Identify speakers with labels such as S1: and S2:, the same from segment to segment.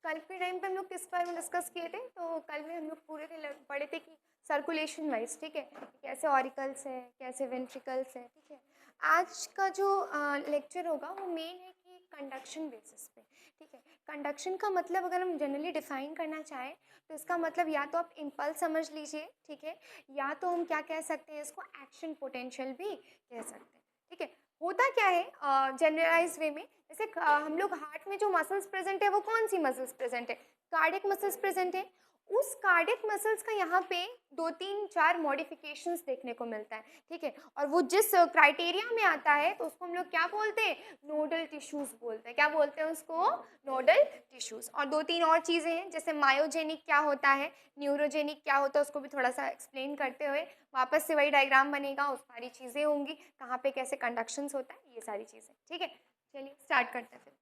S1: कल के टाइम पे हम लोग किस बारे में डिस्कस किए थे? तो कल में हम लोग पूरे पढ़े थे कि सर्कुलेशन वाइज, ठीक है, कैसे ऑरिकल्स है, कैसे वेंट्रिकल्स है, ठीक है। आज का जो लेक्चर होगा वो मेन है कि कंडक्शन बेसिस पे, ठीक है। कंडक्शन का मतलब अगर हम जनरली डिफाइन करना चाहें तो इसका मतलब या तो आप इम्पल्स समझ लीजिए, ठीक है, या तो हम क्या कह सकते हैं इसको, एक्शन पोटेंशियल भी कह सकते हैं, ठीक है। होता क्या है जनरलाइज वे में, जैसे हम लोग हार्ट में जो मसल्स प्रेजेंट है वो कौन सी मसल्स प्रेजेंट है? कार्डियक मसल्स प्रेजेंट है। उस कार्डियक मसल्स का यहाँ पे 2 3 4 मॉडिफिकेशंस देखने को मिलता है, ठीक है। और वो जिस क्राइटेरिया में आता है तो उसको हम लोग क्या बोलते हैं? नोडल टिश्यूज बोलते हैं। क्या बोलते हैं उसको? Nodal tissues. और 2 3 और चीज़ें हैं, जैसे मायोजेनिक क्या होता है, न्यूरोजेनिक क्या होता है, उसको भी थोड़ा सा एक्सप्लेन करते हुए वापस से वही डायग्राम बनेगा, उस सारी चीज़ें होंगी, कहाँ पे कैसे कंडक्शंस होता है, ये सारी चीज़ें, ठीक है। चलिए स्टार्ट करते हैं फिर।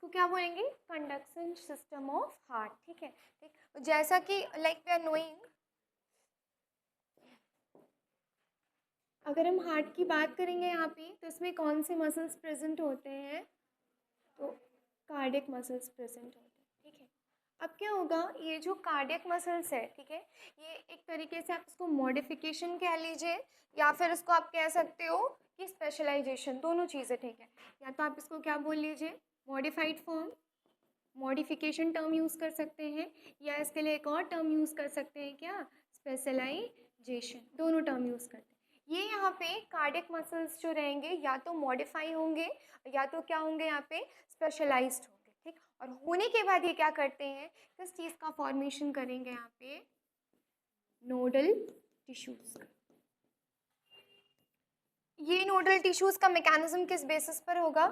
S1: इसको क्या बोलेंगे? कंडक्शन सिस्टम ऑफ हार्ट, ठीक है। ठीक, जैसा कि लाइक वी आर नोइंग, अगर हम हार्ट की बात करेंगे यहाँ पे तो इसमें कौन से मसल्स प्रेजेंट होते हैं? तो कार्डियक मसल्स प्रेजेंट होते हैं, ठीक है। अब क्या होगा, ये जो कार्डियक मसल्स है, ठीक है, ये एक तरीके से आप इसको मॉडिफिकेशन कह लीजिए या फिर इसको आप कह सकते हो कि स्पेशलाइजेशन, दोनों चीज़ें, ठीक है। या तो आप इसको क्या बोल लीजिए, modified form, modification term use कर सकते हैं, या इसके लिए एक और टर्म यूज़ कर सकते हैं, क्या? स्पेशलाइजेशन, दोनों टर्म यूज़ करते हैं। ये यहाँ पे कार्डियक मसल्स जो रहेंगे या तो मॉडिफाई होंगे या तो क्या होंगे यहाँ पे, स्पेशलाइज्ड होंगे, ठीक। और होने के बाद ये क्या करते हैं, किस चीज़ का फॉर्मेशन करेंगे यहाँ पे? Nodal tissues. ये नोडल टिश्यूज का मैकेनिज्म किस बेसिस पर होगा?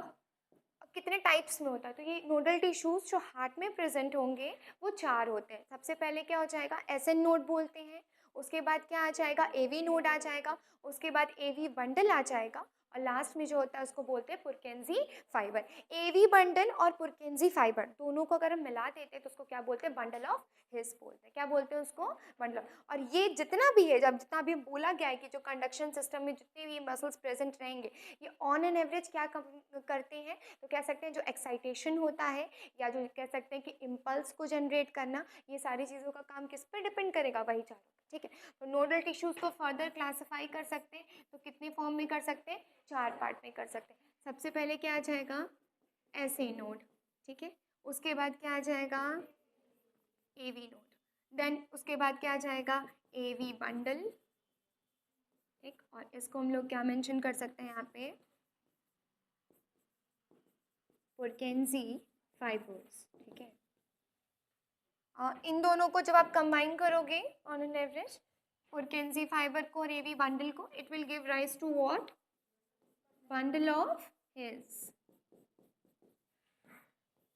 S1: कितने टाइप्स में होता है? तो ये नोडल टिश्यूज जो हार्ट में प्रेजेंट होंगे वो 4 होते हैं। सबसे पहले क्या हो जाएगा, एसएन नोड बोलते हैं। उसके बाद क्या आ जाएगा, एवी नोड आ जाएगा। उसके बाद एवी बंडल आ जाएगा। और लास्ट में जो होता है उसको बोलते हैं पुरकेंजी फाइबर। एवी बंडल और पुरकेंजी फाइबर दोनों को अगर हम मिला देते हैं तो उसको क्या बोलते हैं? बंडल ऑफ हिस बोलते हैं। क्या बोलते हैं उसको? बंडल। और ये जितना भी है, जब जितना भी बोला गया है कि जो कंडक्शन सिस्टम में जितने भी मसल्स प्रेजेंट रहेंगे, ये ऑन एन एवरेज क्या करते हैं? तो कह सकते हैं जो एक्साइटेशन होता है या जो कह सकते हैं कि इम्पल्स को जनरेट करना, ये सारी चीज़ों का काम किस पर डिपेंड करेगा? वही चारों, ठीक है। तो नोडल टिश्यूज़ को फर्दर क्लासिफाई कर सकते हैं, तो कितने फॉर्म में कर सकते हैं? 4 पार्ट में कर सकते हैं। सबसे पहले क्या आ जाएगा? एसए नोड, ठीक है। उसके बाद क्या आ जाएगा? AV node. देन उसके बाद क्या आ जाएगा? एवी बंडल, ठीक। और इसको हम लोग क्या मेंशन कर सकते हैं यहाँ पे? पुरकेंजी फाइबर्स, ठीक है। इन दोनों को जब आप कंबाइन करोगे on an average, Purkinje fibre को और एवी बंडल को, it will give rise to what? Bundle of His.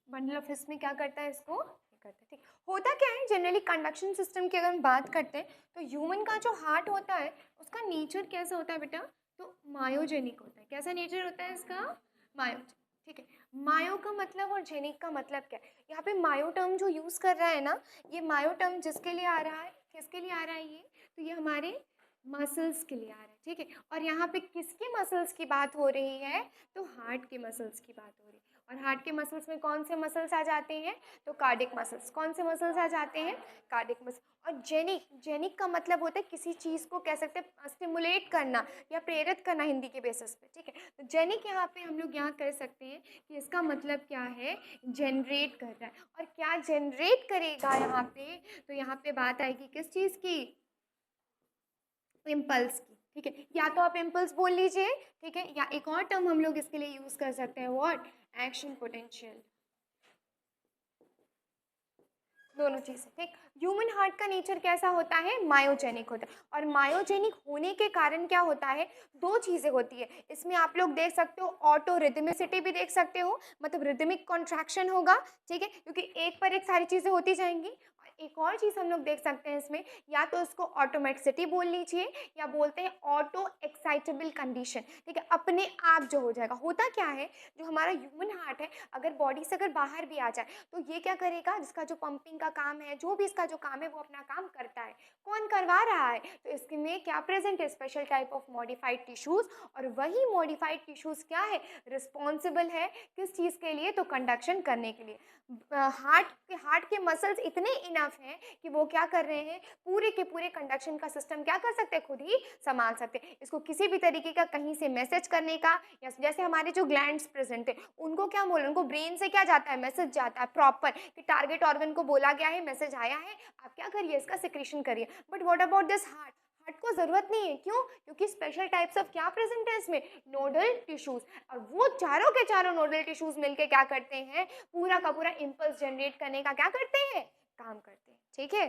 S1: Bundle of His में क्या करता है इसको? करता है, ठीक। होता क्या है जनरली कंडक्शन सिस्टम की अगर हम बात करते हैं तो ह्यूमन का जो हार्ट होता है उसका नेचर कैसा होता है बेटा? तो मायोजेनिक होता है। कैसा नेचर होता है इसका? मायोजेनिक, ठीक है। मायो का मतलब और जेनिक का मतलब क्या है? यहाँ पे मायो टर्म जो यूज़ कर रहा है ना, ये मायो टर्म जिसके लिए आ रहा है, किसके लिए आ रहा है ये? तो ये हमारे मसल्स के लिए आ रहा है, ठीक है। और यहाँ पे किसके मसल्स की बात हो रही है? तो हार्ट के मसल्स की बात हो रही है। और हार्ट के मसल्स में कौन से मसल्स आ जाते हैं? तो कार्डिक मसल्स। कौन से मसल्स आ जाते हैं? Cardiac muscles. और जेनिक, जेनिक का मतलब होता है किसी चीज़ को कह सकते हैं स्टिमुलेट करना या प्रेरित करना हिंदी के बेसिस पे, ठीक है। तो जेनिक यहाँ पे हम लोग यहाँ कर सकते हैं कि इसका मतलब क्या है? जनरेट कर रहा है। और क्या जनरेट करेगा यहाँ पे? तो यहाँ पे बात आएगी किस चीज़ की? इम्पल्स की, ठीक है। या तो आप इम्पल्स बोल लीजिए, ठीक है, या एक और टर्म हम लोग इसके लिए यूज कर सकते हैं, व्हाट? Action potential. दोनों चीज़ें, ठीक। ह्यूमन हार्ट का नेचर कैसा होता है? मायोजेनिक होता है। और मायोजेनिक होने के कारण क्या होता है? 2 चीज़ें होती है इसमें, आप लोग देख सकते हो ऑटो रिदमिसिटी भी देख सकते हो, मतलब रिदमिक कॉन्ट्रैक्शन होगा, ठीक है, क्योंकि एक पर एक सारी चीज़ें होती जाएंगी। एक और चीज़ हम लोग देख सकते हैं इसमें, या तो इसको ऑटोमेटिसिटी बोल लीजिए या बोलते हैं ऑटो एक्साइटेबल कंडीशन, ठीक है, अपने आप जो हो जाएगा। होता क्या है, जो हमारा ह्यूमन हार्ट है अगर बॉडी से अगर बाहर भी आ जाए तो ये क्या करेगा, जिसका जो पंपिंग का काम है, जो भी इसका जो काम है वो अपना काम करता है। कौन करवा रहा है, तो इसमें क्या प्रेजेंट है, special type of modified tissues, और वही मॉडिफाइड टिश्यूज क्या है, रिस्पॉन्सिबल है किस चीज़ के लिए, तो कंडक्शन करने के लिए। हार्ट के मसल्स इतने इनफ हैं कि वो क्या कर रहे हैं, पूरे के पूरे कंडक्शन का सिस्टम क्या कर सकते हैं, खुद ही संभाल सकते हैं। इसको किसी भी तरीके का कहीं से मैसेज करने का, या जैसे हमारे जो ग्लैंड्स प्रेजेंट है उनको क्या बोल, उनको ब्रेन से क्या जाता है, मैसेज जाता है प्रॉपर कि टारगेट ऑर्गन को बोला गया है, मैसेज आया है, आप क्या करिए, इसका सिक्रीशन करिए। But what about this heart, heart को जरूरत नहीं है, क्यों, क्योंकि स्पेशल टाइप्स ऑफ क्या प्रेजेंट है इसमें, नोडल टिश्यूज, और वो चारों के चारों नोडल टिश्यूज मिलके क्या करते हैं, पूरा का पूरा इंपल्स जनरेट करने का क्या करते हैं, काम करते हैं। ठीक है,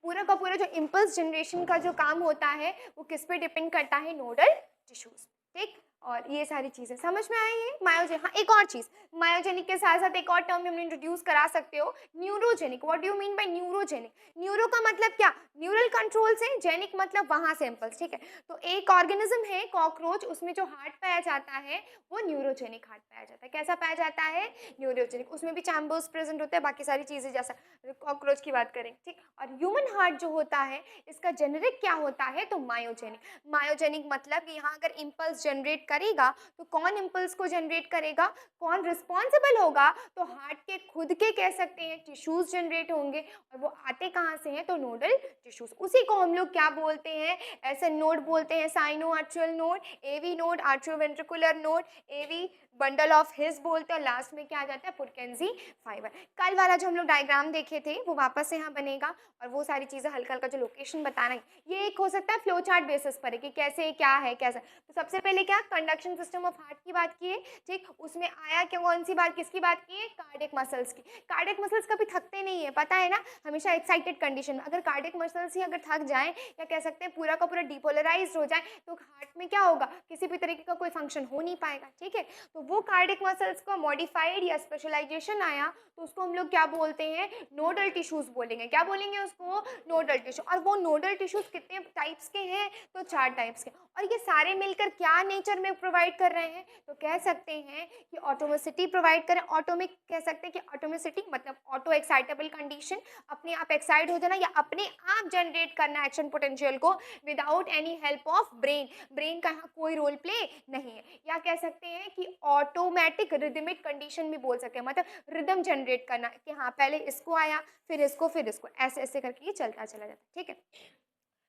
S1: पूरा का पूरा जो इम्पल्स जनरेशन का जो काम होता है वो किस पे डिपेंड करता है, नोडल टिश्यूज। ठीक, और ये सारी चीज़ें समझ में आई है। मायोजेनिक, हाँ एक और चीज़, मायोजेनिक के साथ साथ एक और टर्म हम इंट्रोड्यूस करा सकते हो, neurogenic. What do you mean by neurogenic, neuro का मतलब क्या, न्यूरल कंट्रोल से, जेनिक मतलब वहाँ से इम्पल्स। ठीक है, तो एक ऑर्गेनिज्म है कॉकरोच, उसमें जो हार्ट पाया जाता है वो न्यूरोजेनिक हार्ट पाया जाता है। कैसा पाया जाता है, न्यूरोजेनिक, उसमें भी चैम्बर्स प्रेजेंट होते हैं, बाकी सारी चीज़ें जैसा कॉकरोच की बात करें। ठीक, और ह्यूमन हार्ट जो होता है इसका जेनेरिक क्या होता है, तो मायोजेनिक। मायोजेनिक मतलब कि यहाँ अगर इम्पल्स जनरेट करेगा तो कौन इम्पल्स को जनरेट करेगा, कौन रिस्पॉन्सिबल होगा, तो हार्ट के खुद के कह सकते हैं टिश्यूज जनरेट होंगे, और वो आते कहाँ से हैं, तो नोडल टिश्यूज। उसी को हम लोग क्या बोलते हैं, ऐसे नोड बोलते हैं, sino atrial node, AV node, atrioventricular node, AV bundle of His बोलते हैं, और लास्ट में क्या आ जाता है, पुरकेंजी फाइबर। कल वाला जो हम लोग डायग्राम देखे थे वो वापस से यहाँ बनेगा, और वो सारी चीज़ें हल्का हल्का जो लोकेशन बताना है, ये एक हो सकता है फ्लो चार्ट बेसिस पर है कि कैसे क्या है कैसा। तो सबसे पहले क्या, कंडक्शन सिस्टम ऑफ हार्ट की बात की है। ठीक, उसमें आया क्या, कौन सी बात, किसकी बात की है, कार्डियक मसल्स की। कार्डियक मसल्स कभी थकते नहीं है, पता है ना, हमेशा एक्साइटेड कंडीशन में। अगर कार्डियक मसल्स ही अगर थक जाए, या कह सकते हैं पूरा का पूरा डिपोलराइज हो जाए, तो हार्ट में क्या होगा, किसी भी तरीके का कोई फंक्शन हो नहीं पाएगा। ठीक है, तो वो कार्डियक मसल्स का मॉडिफाइड या स्पेशलाइजेशन आया तो उसको हम लोग क्या बोलते हैं, नोडल टिश्यूज बोलेंगे। क्या बोलेंगे उसको, नोडल टिश्यू। और वो नोडल टिश्यूज कितने टाइप्स के हैं, तो 4 टाइप्स के। और ये सारे मिलकर क्या नेचर में प्रोवाइड कर रहे हैं, तो कह सकते हैं कि ऑटोमेसिटी प्रोवाइड करें। ऑटोमिक कह सकते हैं कि ऑटोमेसिटी मतलब ऑटो एक्साइटेबल कंडीशन, अपने आप एक्साइट हो जाना या अपने आप जनरेट करना एक्शन पोटेंशियल को without any help of brain. Brain का यहाँ कोई रोल प्ले नहीं है। या कह सकते हैं कि ऑटोमेटिक रिदमिक कंडीशन भी बोल सकते हैं, मतलब रिदम जनरेट करना कि हाँ पहले इसको आया फिर इसको फिर इसको, ऐसे ऐसे करके ये चलता चला जाता है। ठीक है,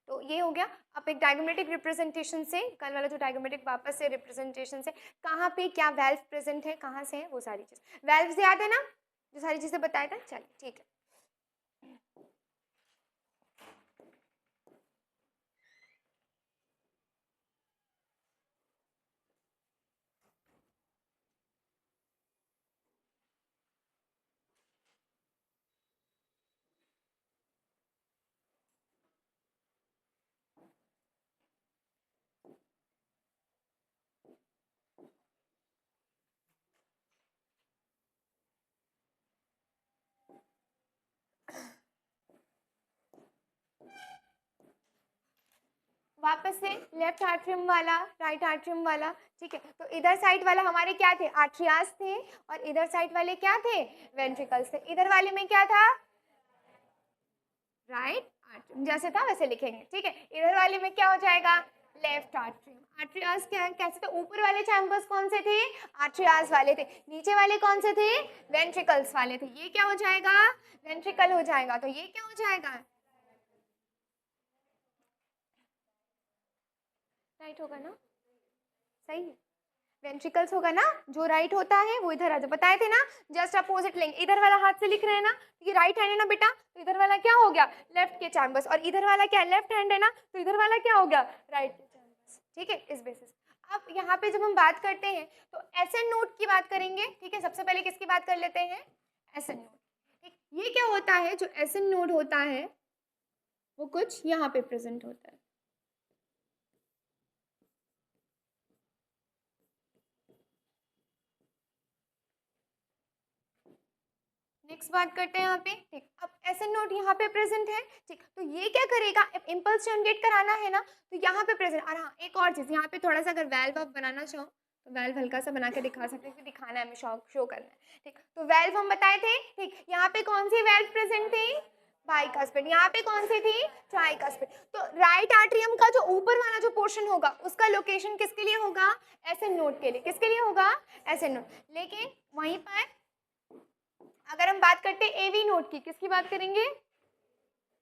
S1: तो ये हो गया। अब एक डायग्रामेटिक रिप्रेजेंटेशन से, कल वाला जो डायग्रामेटिक वापस से रिप्रेजेंटेशन से, कहाँ पे क्या वेल्व प्रेजेंट है, कहाँ से है, वो सारी चीज़ वेल्व याद है ना, जो सारी चीज़ें बताया था। चलिए ठीक है, वापस से लेफ्ट आर्ट्रियम वाला, राइट आर्ट्रियम वाला। ठीक है, तो इधर साइड वाला हमारे क्या थे, आर्ट्रियास थे, और इधर साइड वाले क्या थे, वेंट्रिकल्स थे। इधर वाले में क्या था, राइट आर्ट्रियम, जैसे था वैसे लिखेंगे। ठीक है, इधर वाले में क्या हो जाएगा, लेफ्ट आर्ट्रियम। आर्ट्रियास क्या है, कैसे थे, ऊपर वाले चैम्बर्स कौन से थे, आर्ट्रियास वाले थे, नीचे वाले कौन से थे, वेंट्रिकल्स वाले थे। ये क्या हो जाएगा, वेंट्रिकल हो जाएगा, तो ये क्या हो जाएगा, राइट होगा ना, सही है, वेंट्रिकल्स होगा ना, जो राइट होता है वो इधर आ जाए, बताए थे ना, जस्ट अपोजिट लेंगे। इधर वाला हाथ से लिख रहे हैं ना, ये राइट हैंड है ना बेटा, तो इधर वाला क्या हो गया, लेफ्ट के चैम्बर्स, और इधर वाला क्या लेफ्ट हैंड है ना, तो इधर वाला क्या हो गया, राइट के चैम्बर्स। ठीक है, इस बेसिस। अब यहाँ पे जब हम बात करते हैं तो एसएन नोड की बात करेंगे। ठीक है, सबसे पहले किसकी बात कर लेते हैं, एसएन नोड। ठीक, ये क्या होता है, जो एसएन नोड होता है वो कुछ यहाँ पे प्रेजेंट होता है। नेक्स्ट बात करते हैं यहाँ पे, ठीक। अब एसएन नोड यहाँ पे प्रेजेंट है, ठीक। तो ये क्या करेगा, इम्पल्स जनरेट कराना है ना, तो यहाँ पे प्रेजेंट। और हाँ, एक और चीज़ यहाँ पे थोड़ा सा, अगर वेल्व आप बनाना चाहो तो वेल्व हल्का सा बना के दिखा सकते हैं, क्योंकि दिखाना है हमें, शो करना है, ठीक। तो वेल्व हम बताए थे, ठीक। यहाँ पे कौन सी वेल्व प्रेजेंट थी, बाइकास्पिड। यहाँ पे कौन सी थी, ट्राइकास्पिड। तो राइट आर्ट्रियम का जो ऊपर वाला जो पोर्शन होगा उसका लोकेशन किसके लिए होगा, एसएन नोड के लिए। किसके लिए होगा, एसएन नोड। लेकिन वहीं पर अगर हम बात करते हैं एवी नोड की, किसकी बात करेंगे,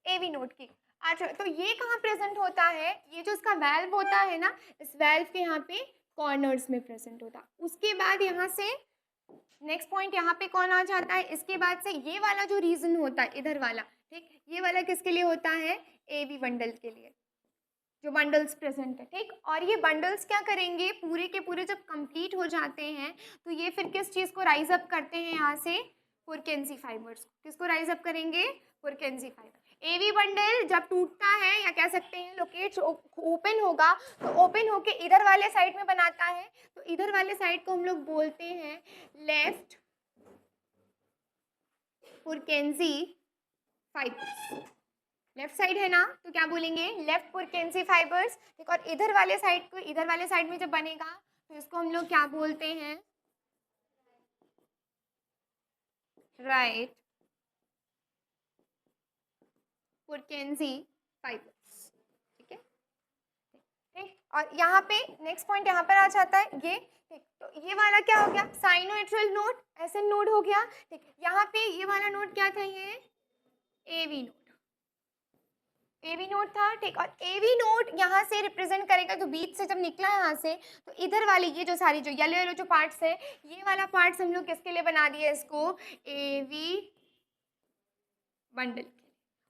S1: एवी नोड की। अच्छा, तो ये कहाँ प्रेजेंट होता है, ये जो इसका वेल्व होता है ना, इस वेल्व के यहाँ पे कॉर्नर्स में प्रेजेंट होता है। उसके बाद यहाँ से नेक्स्ट पॉइंट यहाँ पे कौन आ जाता है, इसके बाद से ये वाला जो रीजन होता है इधर वाला, ठीक, ये वाला किसके लिए होता है, एवी बंडल के लिए, जो बंडल्स प्रेजेंट है, ठीक। और ये बंडल्स क्या करेंगे, पूरे के पूरे जब कंप्लीट हो जाते हैं तो ये फिर किस चीज़ को राइज अप करते हैं, यहाँ से पुरकेंसी फाइबर्स को। किसको राइज अप करेंगे, पुरकेंसी फाइबर। एवी बंडल जब टूटता है, या कह सकते हैं लोकेट ओपन होगा, तो ओपन होके इधर वाले साइड में बनाता है, तो इधर वाले साइड को हम लोग बोलते हैं लेफ्ट पुरकेंसी फाइबर्स। लेफ्ट साइड है ना, तो क्या बोलेंगे, लेफ्ट पुरकेंसी फाइबर्स, ठीक। और इधर वाले साइड को, इधर वाले साइड में जब बनेगा तो इसको हम लोग क्या बोलते हैं, राइट पुरकेंसी फाइबर्स, ठीक है, ठीक। और यहाँ पे नेक्स्ट पॉइंट यहाँ पर आ जाता है ये, ठीक। तो ये वाला क्या हो गया, साइनोएट्रल नोड, एसएन नोड हो गया, ठीक। यहाँ पे ये वाला नोड क्या था, ये एवी नोड, एवी नोड था, ठीक। और एवी नोड यहाँ से रिप्रेजेंट करेगा, तो बीच से जब निकला यहाँ से, तो इधर वाली ये जो सारी जो येलो येलो जो पार्ट्स है, ये वाला पार्ट्स हम लोग किसके लिए बना दिए इसको, एवी बंडल।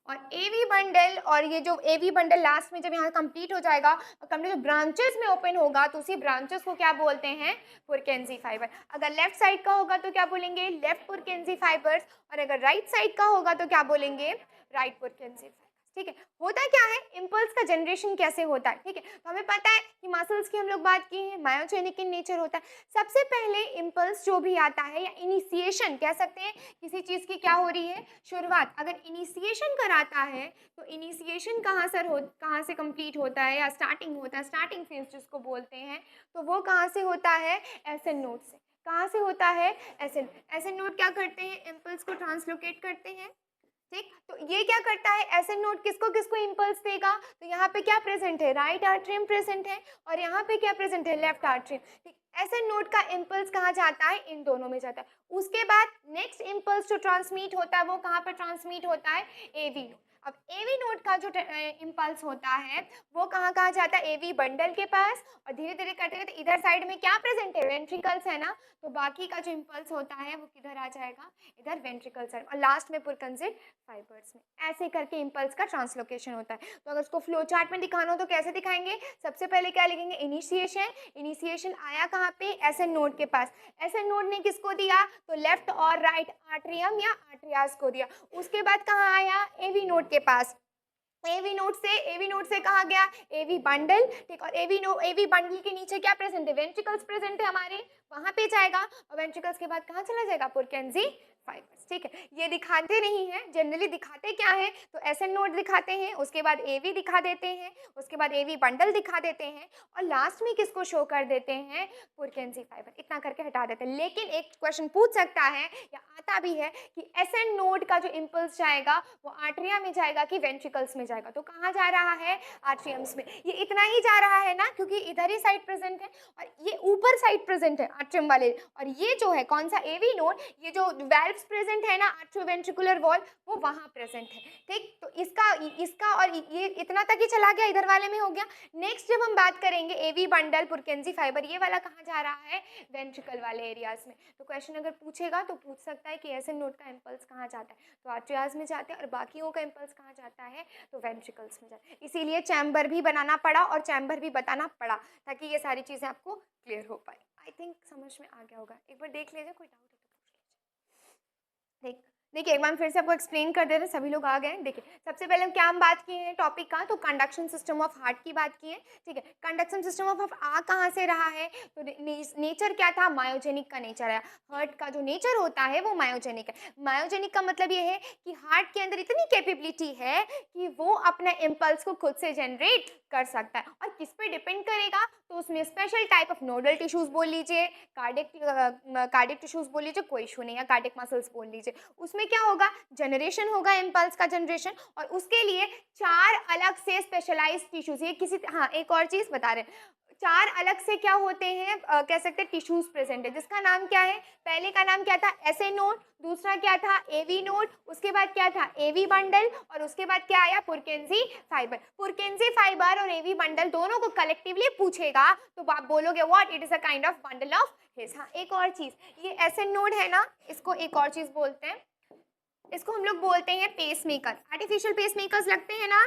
S1: और एवी बंडल, और ये जो एवी बंडल लास्ट में जब यहाँ कंप्लीट हो जाएगा, कंप्लीट जो ब्रांचेस में ओपन होगा, तो उसी ब्रांचेस को क्या बोलते हैं, पुरकेंसी फाइबर। अगर लेफ्ट साइड का होगा तो क्या बोलेंगे, लेफ्ट पुरकेंसी फाइबर्स, और अगर राइट साइड का होगा तो क्या बोलेंगे, राइट पुरकेंसी फाइबर्स, ठीक है। होता क्या है, इम्पल्स का जनरेशन कैसे होता है, ठीक है। तो हमें पता है कि मसल्स की हम लोग बात की है, मायोजेनिक इन नेचर होता है। सबसे पहले इम्पल्स जो भी आता है, या इनिशिएशन कह सकते हैं, किसी चीज़ की क्या हो रही है, शुरुआत। अगर इनिशिएशन कराता है तो इनिशिएशन कहाँ से कंप्लीट होता है, या स्टार्टिंग होता है, स्टार्टिंग फेज जिसको बोलते हैं, तो वो कहाँ से होता है, एसएन नोड से। कहाँ से होता है, एसएन नोड क्या करते हैं, इम्पल्स को ट्रांसलोकेट करते हैं, ठीक। तो ये क्या करता है, एसएन नोड किसको किसको इम्पल्स देगा, तो यहाँ पे क्या प्रेजेंट है, राइट आर्ट्रियम प्रेजेंट है, और यहाँ पे क्या प्रेजेंट है, लेफ्ट आर्ट्रियम, ठीक। एसएन नोड का इम्पल्स कहाँ जाता है, इन दोनों में जाता है। उसके बाद नेक्स्ट इम्पल्स जो ट्रांसमिट होता है वो कहाँ पर ट्रांसमिट होता है, एवी नोड। अब एवी नोड का जो इम्पल्स होता है वो कहाँ कहाँ जाता है, एवी बंडल के पास, और धीरे धीरे करते करते इधर साइड में क्या प्रेजेंट है, वेंट्रिकल्स है ना, तो बाकी का जो इम्पल्स होता है वो किधर आ जाएगा, इधर वेंट्रिकल साइड, और लास्ट में पुरकेंसी फाइबर्स में। ऐसे करके इम्पल्स का ट्रांसलोकेशन होता है। तो अगर उसको फ्लो चार्ट में दिखाना हो तो कैसे दिखाएंगे, सबसे पहले क्या लिखेंगे, इनिशिएशन। इनिशिएशन आया कहाँ पे, एसएन नोड के पास। एसएन नोड ने किसको दिया, तो लेफ्ट और राइट आर्ट्रियम या आर्ट्रियास को दिया। उसके बाद कहाँ आया, एवी नोड के पास। एवी नोड से कहा गया, एवी बंडल, ठीक। और एवी बंडल के नीचे क्या प्रेजेंट है, वेंट्रिकल्स प्रेजेंट है हमारे, वहां पे जाएगा, और वेंट्रिकल्स के बाद कहाँ चला जाएगा, पुरकेंसी फाइबर्स, ठीक है। ये दिखाते नहीं है, जनरली दिखाते क्या है, तो एसएन नोड दिखाते हैं, उसके बाद एवी दिखा देते हैं, उसके बाद एवी बंडल दिखा देते हैं, और लास्ट में किसको शो कर देते हैं, पुरकेंसी फाइबर। इतना करके हटा देते हैं। लेकिन एक क्वेश्चन पूछ सकता है, या आता भी है, कि एसएन नोड का जो इम्पल्स जाएगा वो आर्ट्रिया में जाएगा कि वेंट्रिकल्स में जाएगा, तो कहाँ जा रहा है, आर्ट्रियम्स में। ये इतना ही जा रहा है ना, क्योंकि इधर ही साइड प्रेजेंट है, और ये ऊपर साइड प्रेजेंट है आर्ट्रियम वाले, और ये जो है कौन सा, एवी नोड, ये जो वेल्व्स प्रेजेंट है ना, आर्ट्रियोवेंट्रिकुलर वॉल, वो वहाँ प्रेजेंट है, ठीक। तो इसका और ये इतना तक ही चला गया, इधर वाले में हो गया। नेक्स्ट जब हम बात करेंगे एवी बंडल, पुरकेंसी फाइबर, ये वाला कहाँ जा रहा है, वेंट्रिकल वाले एरियाज में। तो क्वेश्चन अगर पूछेगा तो पूछ सकता है कि एसएन नोड का इम्पल्स कहाँ जाता है, तो आर्ट्रियाज में जाते हैं, और बाकियों का इम्पल्स कहाँ जाता है, तो वेंट्रिकल्स में जाता है। इसीलिए चैम्बर भी बनाना पड़ा और चैम्बर भी बताना पड़ा, ताकि ये सारी चीज़ें आपको क्लियर हो पाए। आई थिंक समझ में आ गया होगा। एक बार देख लीजिए, कोई डाउट है तो पूछ लीजिए, ठीक। देखिए एक बार फिर से आपको एक्सप्लेन कर दे रहे हैं, सभी लोग आ गए हैं। देखिए सबसे पहले हम क्या हम बात किए हैं टॉपिक का, तो कंडक्शन सिस्टम ऑफ हार्ट की बात की है। ठीक है, कंडक्शन सिस्टम ऑफ आ कहाँ से रहा है, तो नेचर क्या था, मायोजेनिक का नेचर है। हार्ट का जो नेचर होता है वो मायोजेनिक है। मायोजेनिक का मतलब ये है कि हार्ट के अंदर इतनी कैपेबिलिटी है कि वो अपने इम्पल्स को खुद से जनरेट कर सकता है। और किस पे डिपेंड करेगा, तो उसमें special type of nodal tissues बोल लीजिए, कार्डिक टिश्यूज बोल लीजिए, कोई इशू नहीं है, कार्डिक मसल्स बोल लीजिए। उसमें क्या होगा, जनरेशन होगा, इम्पल्स का जनरेशन, और उसके लिए 4 अलग से स्पेशलाइज्ड टिश्यूज, ये किसी, हाँ एक और चीज बता रहे हैं, 4 अलग से क्या होते हैं, कह सकते हैं टिश्यूज प्रेजेंट है, जिसका नाम क्या है, पहले का नाम क्या था, एसए नोड, दूसरा क्या था, एवी नोड, उसके बाद क्या था, एवी बंडल, और उसके बाद क्या आया, पुरकेंजी फाइबर। पुरकेंजी फाइबर और एवी बंडल दोनों को कलेक्टिवली पूछेगा तो आप बोलोगे what, it is a kind of bundle of his. हाँ एक और चीज, ये एसए नोड है ना, इसको एक और चीज बोलते हैं, इसको हम लोग बोलते हैं पेसमेकर। आर्टिफिशियल पेसमेकर्स लगते हैं ना,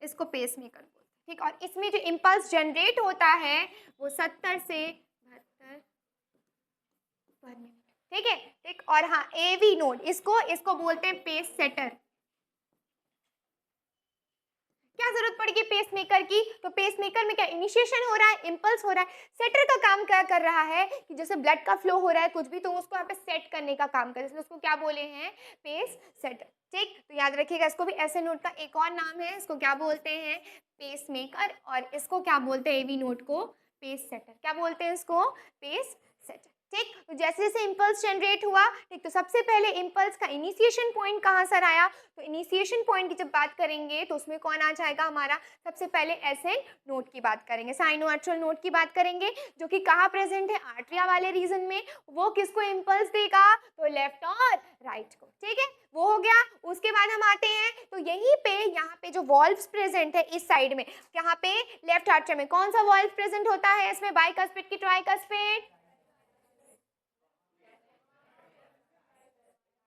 S1: इसको पेसमेकर बोलते हैं। ठीक, और इसमें जो इम्पल्स जनरेट होता है वो 70 से 72 पर मिनट। ठीक है, ठीक, और हाँ एवी नोड, इसको इसको बोलते हैं पेस सेटर। क्या जरूरत पड़ेगी पेसमेकर की, तो पेसमेकर में क्या इनिशिएशन हो रहा है, इम्पल्स हो रहा है। सेटर का काम क्या कर रहा है कि जैसे ब्लड का फ्लो हो रहा है कुछ भी, तो उसको यहाँ पे सेट करने का काम कर रहा है, इसलिए उसको क्या बोले हैं, पेस सेटर। ठीक, तो याद रखिएगा, इसको भी ऐसे नोड का एक और नाम है, इसको क्या बोलते हैं, पेसमेकर, और इसको क्या बोलते हैं, एवी नोड को पेस सेटर। क्या बोलते हैं इसको, पेस सेटर। ठीक, तो जैसे जैसे इम्पल्स जनरेट हुआ, ठीक, तो सबसे पहले इम्पल्स का इनिशिएशन पॉइंट कहाँ से आया, तो इनिशिएशन पॉइंट की जब बात करेंगे तो उसमें कौन आ जाएगा हमारा, सबसे पहले एसएन नोड की बात करेंगे, साइनोआर्ट्रियल नोड की बात करेंगे, जो कि कहाँ प्रेजेंट है, आर्ट्रिया वाले रीजन में। वो किसको इम्पल्स देगा, तो लेफ्ट और राइट को। ठीक है, वो हो गया। उसके बाद हम आते हैं, तो यहीं पे यहाँ पे जो वॉल्व्स प्रेजेंट है इस साइड में, यहाँ पे लेफ्ट आर्ट्रिया में कौन सा वॉल्व प्रेजेंट होता है, इसमें बाइकस्पिड की ट्राइकस्पिड,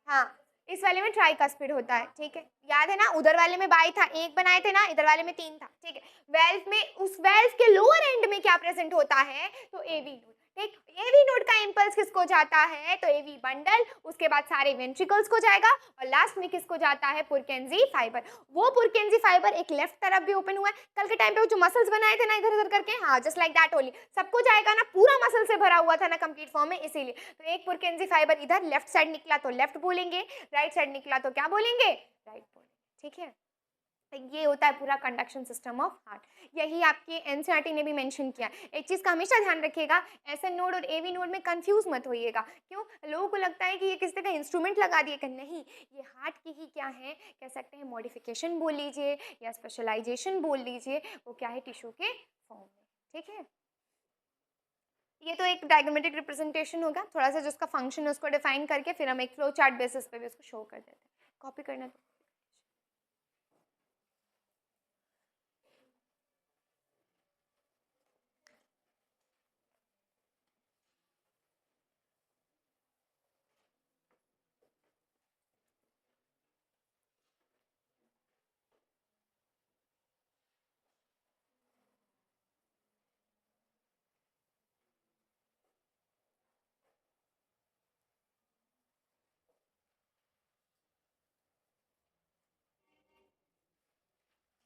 S1: हाँ इस वाले में ट्राइकस्पिड होता है। ठीक है, याद है ना, उधर वाले में बाई था, एक बनाए थे ना, इधर वाले में 3 था। ठीक है, वेल्व में, उस वेल्व के लोअर एंड में क्या प्रेजेंट होता है, तो एवी नोड। ठीक, एवी नोड का इंपल्स किसको जाता है, तो एवी बंडल, उसके बाद सारे वेंट्रिकल्स को जाएगा, और लास्ट में किसको जाता है, पुरकेंजी फाइबर। वो पुरकेंजी फाइबर एक लेफ्ट तरफ भी ओपन हुआ है, कल के टाइम पे वो जो मसल्स बनाए थे ना इधर उधर करके, हाँ जस्ट लाइक दैट ओनली, सबको जाएगा ना, पूरा मसल से भरा हुआ था ना कंप्लीट फॉर्म में, इसीलिए। तो एक पुरकेंजी फाइबर इधर लेफ्ट साइड निकला तो लेफ्ट बोलेंगे, राइट साइड निकला तो क्या बोलेंगे, राइट बोलेंगे। ठीक है, तो ये होता है पूरा कंडक्शन सिस्टम ऑफ हार्ट। यही आपके एनसीईआरटी ने भी मेंशन किया। एक चीज का हमेशा ध्यान रखिएगा, एसएन नोड और एवी नोड में कंफ्यूज मत होइएगा। क्यों, लोगों को लगता है कि ये किसी तरह का इंस्ट्रूमेंट लगा दिए, कि नहीं, ये हार्ट की ही क्या है, कह सकते हैं मॉडिफिकेशन बोल लीजिए या स्पेशलाइजेशन बोल लीजिए, वो क्या है, टिश्यू के फॉर्म में। ठीक है, ये तो एक डायग्रामेटिक रिप्रेजेंटेशन होगा, थोड़ा सा जिसका फंक्शन है उसको डिफाइन करके फिर हम एक फ्लो चार्ट बेसिस पे भी उसको शो कर देते हैं। कॉपी करना तो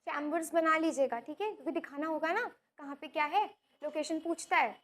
S1: चैम्बर्स बना लीजिएगा। ठीक है, क्योंकि दिखाना होगा ना कहाँ पे क्या है, लोकेशन पूछता है।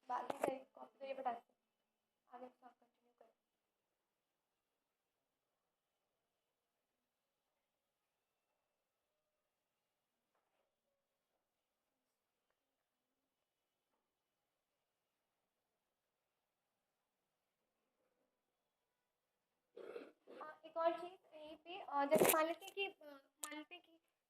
S1: बाकी करें कॉपी तो ये बता सकते आगे तो आप कंटिन्यू करें। एक और चीज़ यहीं पे जैसे मान लेते हैं कि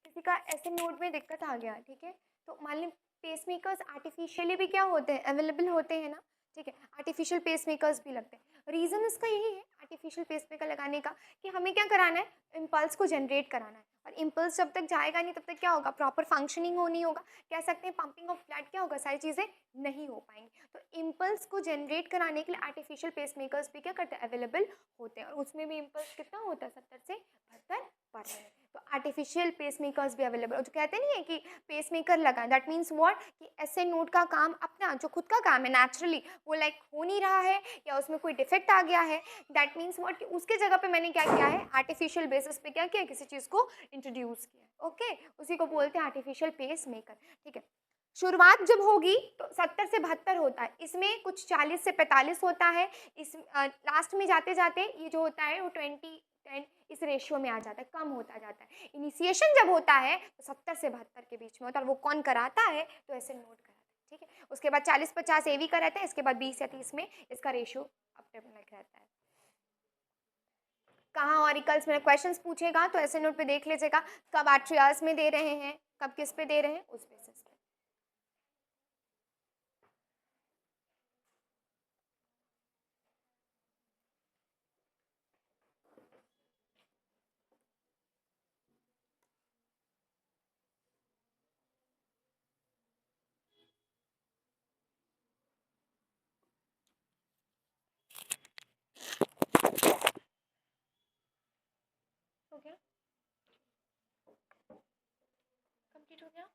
S1: किसी का ऐसे नोड में दिक्कत आ गया, ठीक है? तो मान लें पेसमेकर्स आर्टिफिशियली भी क्या होते हैं, अवेलेबल होते हैं ना, ठीक है? आर्टिफिशियल पेसमेकर्स भी लगते हैं। रीज़न इसका यही है आर्टिफिशियल पेसमेकर लगाने का कि हमें क्या कराना है, इम्पल्स को जनरेट कराना है, और इम्पल्स जब तक जाएगा नहीं तब तक क्या होगा, प्रॉपर फंक्शनिंग हो नहीं होगा, कह सकते हैं पंपिंग ऑफ ब्लड क्या होगा, सारी चीज़ें नहीं हो पाएंगी। तो इम्पल्स को जनरेट कराने के लिए आर्टिफिशियल पेसमेकर्स भी क्या करते हैं, अवेलेबल होते हैं, और उसमें भी इम्पल्स कितना होता है, 70 से 72%। तो आर्टिफिशियल पेसमेकर्स भी अवेलेबल, और जो कहते नहीं है कि पेसमेकर लगा, दैट मीन्स व्हाट, कि ऐसे नोड का काम अपना जो खुद का काम है नेचुरली वो लाइक हो नहीं रहा है, या उसमें कोई डिफेक्ट आ गया है, दैट मीन्स व्हाट, कि उसके जगह पे मैंने क्या किया है, आर्टिफिशियल बेसिस पे क्या किया, किसी चीज़ को इंट्रोड्यूस किया। ओके, उसी को बोलते हैं आर्टिफिशियल पेसमेकर। ठीक है, शुरुआत जब होगी तो 70 से 72 होता है, इसमें कुछ 40 से 45 होता है, इस लास्ट में जाते जाते ये जो होता है वो 20-10 इस रेशियो में आ जाता है, कम होता जाता है। इनिशिएशन जब होता है तो 70 से 72 के बीच में होता है, और वो कौन कराता है, तो ऐसे नोट कराता है। ठीक है, उसके बाद 40-50 एवी का रहता है, इसके बाद 20 या 30 में इसका रेशियो अपने रहता है। कहाँ ऑरिकल्स में क्वेश्चंस पूछेगा तो ऐसे नोट पे देख लीजिएगा, कब आर्ट्रियास में दे रहे हैं, कब किस पे दे रहे हैं, उस बेसिस पे। हो गया, कंप्लीट हो गया।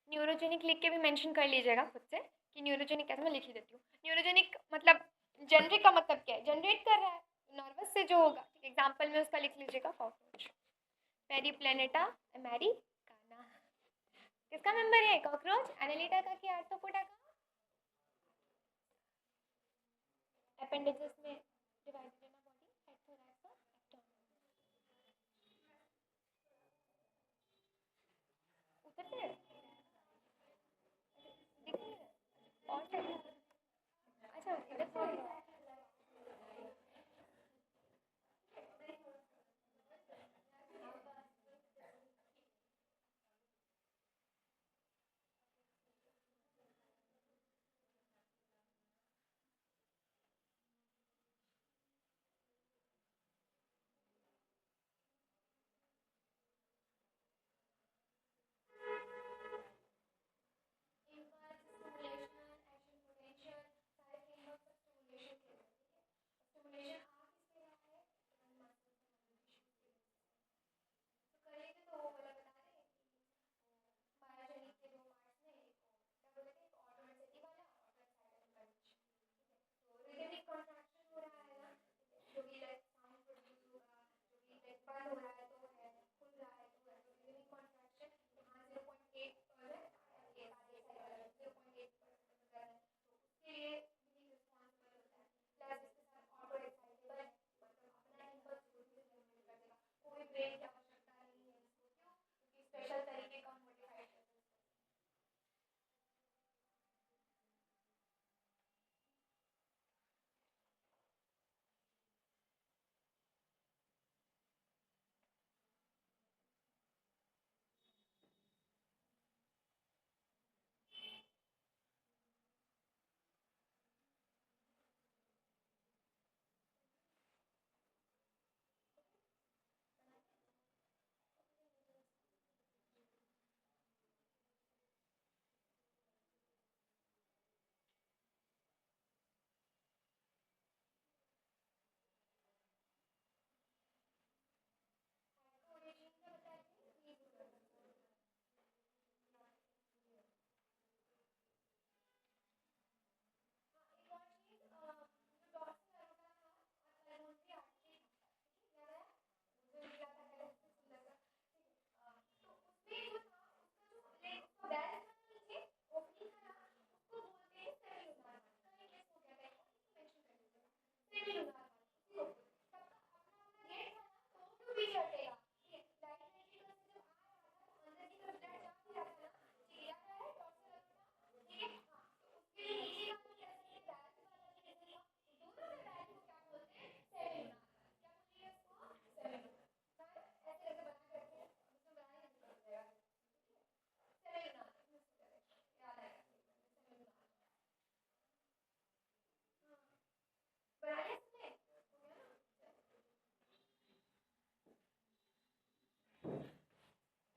S1: न्यूरोजेनिक लिख के भी मेंशन कर लीजिएगा खुद से कि न्यूरोजेनिक कैसे, मैं लिख ही देती हूँ। न्यूरोजेनिक मतलब जनरिक का मतलब क्या है, जनरेट कर रहा है, नर्वस से जो होगा। ठीक, एग्जाम्पल में उसका लिख लीजिएगा, कॉकरोच, पेरीप्लेनेटा अमेरिकाना। किसका मेंबर है कॉकरोच, एनालिटा का कि आर्थ्रोपोडा का? अपेंडिसेस में डिवाइडेड है ना बॉडी, हेड थोरैक्स और एब्डोमेन। ऊपर से दिख नहीं रहा और चाहिए? अच्छा इधर से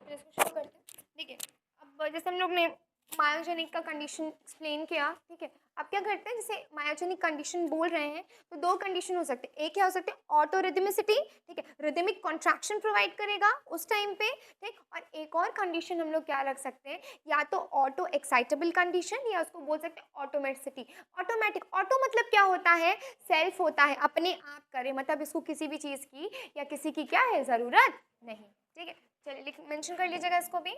S1: फिर इसको शुरू करते हैं। देखिए, अब जैसे हम लोग ने मायोजेनिक का कंडीशन एक्सप्लेन किया, ठीक है। अब क्या करते हैं, जैसे मायोजेनिक कंडीशन बोल रहे हैं तो दो कंडीशन हो सकते हैं। एक क्या हो सकते हैं, ऑटो रिदमिसिटी, ठीक है, रिदमिक कॉन्ट्रैक्शन प्रोवाइड करेगा उस टाइम पे, ठीक। और एक और कंडीशन हम लोग क्या रख सकते हैं, या तो ऑटो एक्साइटेबल कंडीशन या उसको बोल सकते हैं ऑटोमेटिसिटी। ऑटोमेटिक, ऑटो मतलब क्या होता है, सेल्फ होता है, अपने आप करे, मतलब इसको किसी भी चीज़ की या किसी की क्या है ज़रूरत नहीं, ठीक है। चलिए लिख मेंशन कर लीजिएगा इसको भी।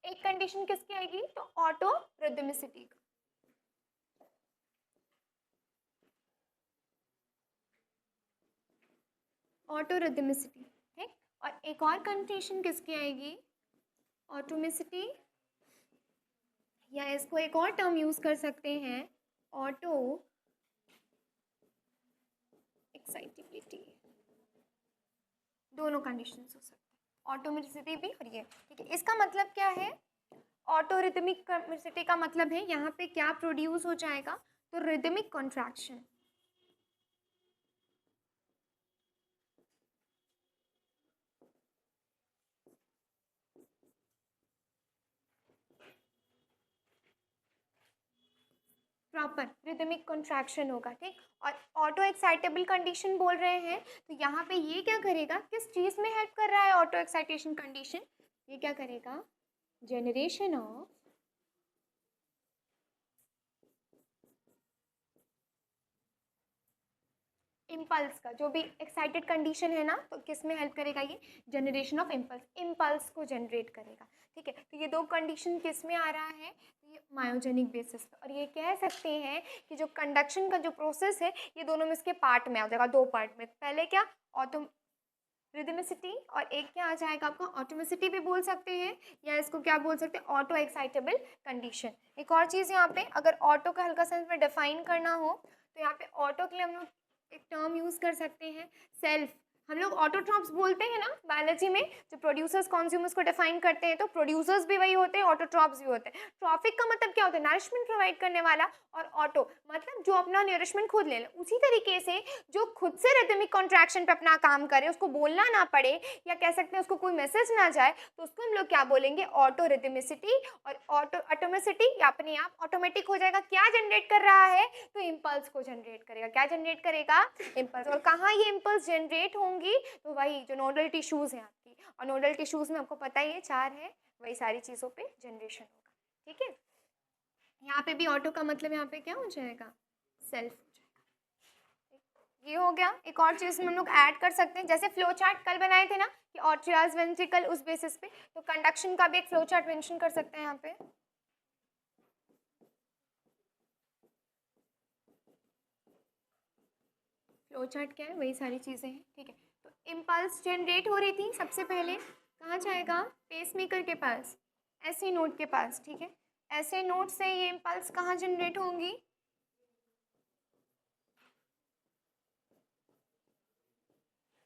S1: एक कंडीशन किसकी आएगी, तो ऑटो रिदमिसिटी का। ऑटो रिदमिसिटी, ठीक। और एक और कंडीशन किसकी आएगी, ऑटोमिसिटी, या इसको एक और टर्म यूज कर सकते हैं, ऑटो एक्साइटेबिलिटी। दोनों कंडीशंस हो सकते हैं, ऑटोमिसिटी भी और ये, ठीक है। इसका मतलब क्या है, ऑटो रिदमिक का मतलब है यहाँ पे क्या प्रोड्यूस हो जाएगा, तो rhythmic contraction. Proper rhythmic contraction होगा, ठीक। और ऑटो एक्साइटेबल कंडीशन बोल रहे हैं तो यहाँ पे ये क्या करेगा, किस चीज़ में हेल्प कर रहा है ऑटो एक्साइटेशन कंडीशन, ये क्या करेगा, जनरेशन ऑफ इम्पल्स का, जो भी एक्साइटेड कंडीशन है ना, तो किस में हेल्प करेगा, ये जनरेशन ऑफ इम्पल्स, इम्पल्स को जनरेट करेगा, ठीक है। तो ये दो कंडीशन किस में आ रहा है, तो ये मायोजेनिक बेसिस पे। और ये कह सकते हैं कि जो कंडक्शन का जो प्रोसेस है ये दोनों में इसके पार्ट में आ जाएगा, दो पार्ट में। पहले क्या, ऑटो रिदमिसिटी, और एक क्या आ जाएगा आपको, ऑटोमिसिटी भी बोल सकते हैं, या इसको क्या बोल सकते हैं, ऑटो एक्साइटेबल कंडीशन। एक और चीज़ यहाँ पे, अगर ऑटो का हल्का सेंस में डिफाइन करना हो तो यहाँ पे ऑटो के लिए हम लोग एक टर्म यूज़ कर सकते हैं, सेल्फ। हम लोग ऑटोट्रॉप्स बोलते हैं ना बायोलॉजी में, जो प्रोड्यूसर्स कॉन्ज्यूमर्स को डिफाइन करते हैं, तो प्रोड्यूसर्स भी वही होते हैं, ऑटोट्रॉप्स भी होते हैं। ट्रॉफिक का मतलब क्या होता है, नरिशमेंट प्रोवाइड करने वाला, और ऑटो मतलब जो अपना नरिशमेंट खुद ले ले। उसी तरीके से जो खुद से रिदमिक कॉन्ट्रैक्शन पे अपना काम करे, उसको बोलना ना पड़े, या कह सकते हैं उसको कोई मैसेज ना जाए, तो उसको हम लोग क्या बोलेंगे, ऑटो रिदमिसिटी। और ऑटो ऑटोमेसिटी या अपने आप ऑटोमेटिक हो जाएगा, क्या जनरेट कर रहा है, तो इम्पल्स को जनरेट करेगा। क्या जनरेट करेगा, इम्पल्स। और कहाँ ये इम्पल्स जनरेट होंगी, तो वही जो नोडल टिश्यूज़ हैं आपकी, और नोडल टिश्यूज़ में आपको पता ही है 4 है, वही सारी चीज़ों पे जनरेशन होगा, ठीक है। यहाँ पे भी ऑटो का मतलब यहाँ पे क्या हो जाएगा, सेल्फ हो जाएगा। ये हो गया। एक और चीज़ हम लोग ऐड कर सकते हैं, जैसे फ्लो चार्ट कल बनाए थे ना कि ऑर्चियाज वेंट्रिकल, उस बेसिस पे, तो कंडक्शन का भी एक फ्लो चार्ट मेंशन कर सकते हैं यहाँ पे। फ्लो चार्ट क्या है, वही सारी चीज़ें हैं, ठीक है। तो इम्पल्स जनरेट हो रही थी, सबसे पहले कहाँ जाएगा, पेसमेकर के पास, ऐसे नोड के पास, ठीक है। ऐसे नोड से ये इम्पल्स कहाँ जनरेट होंगी,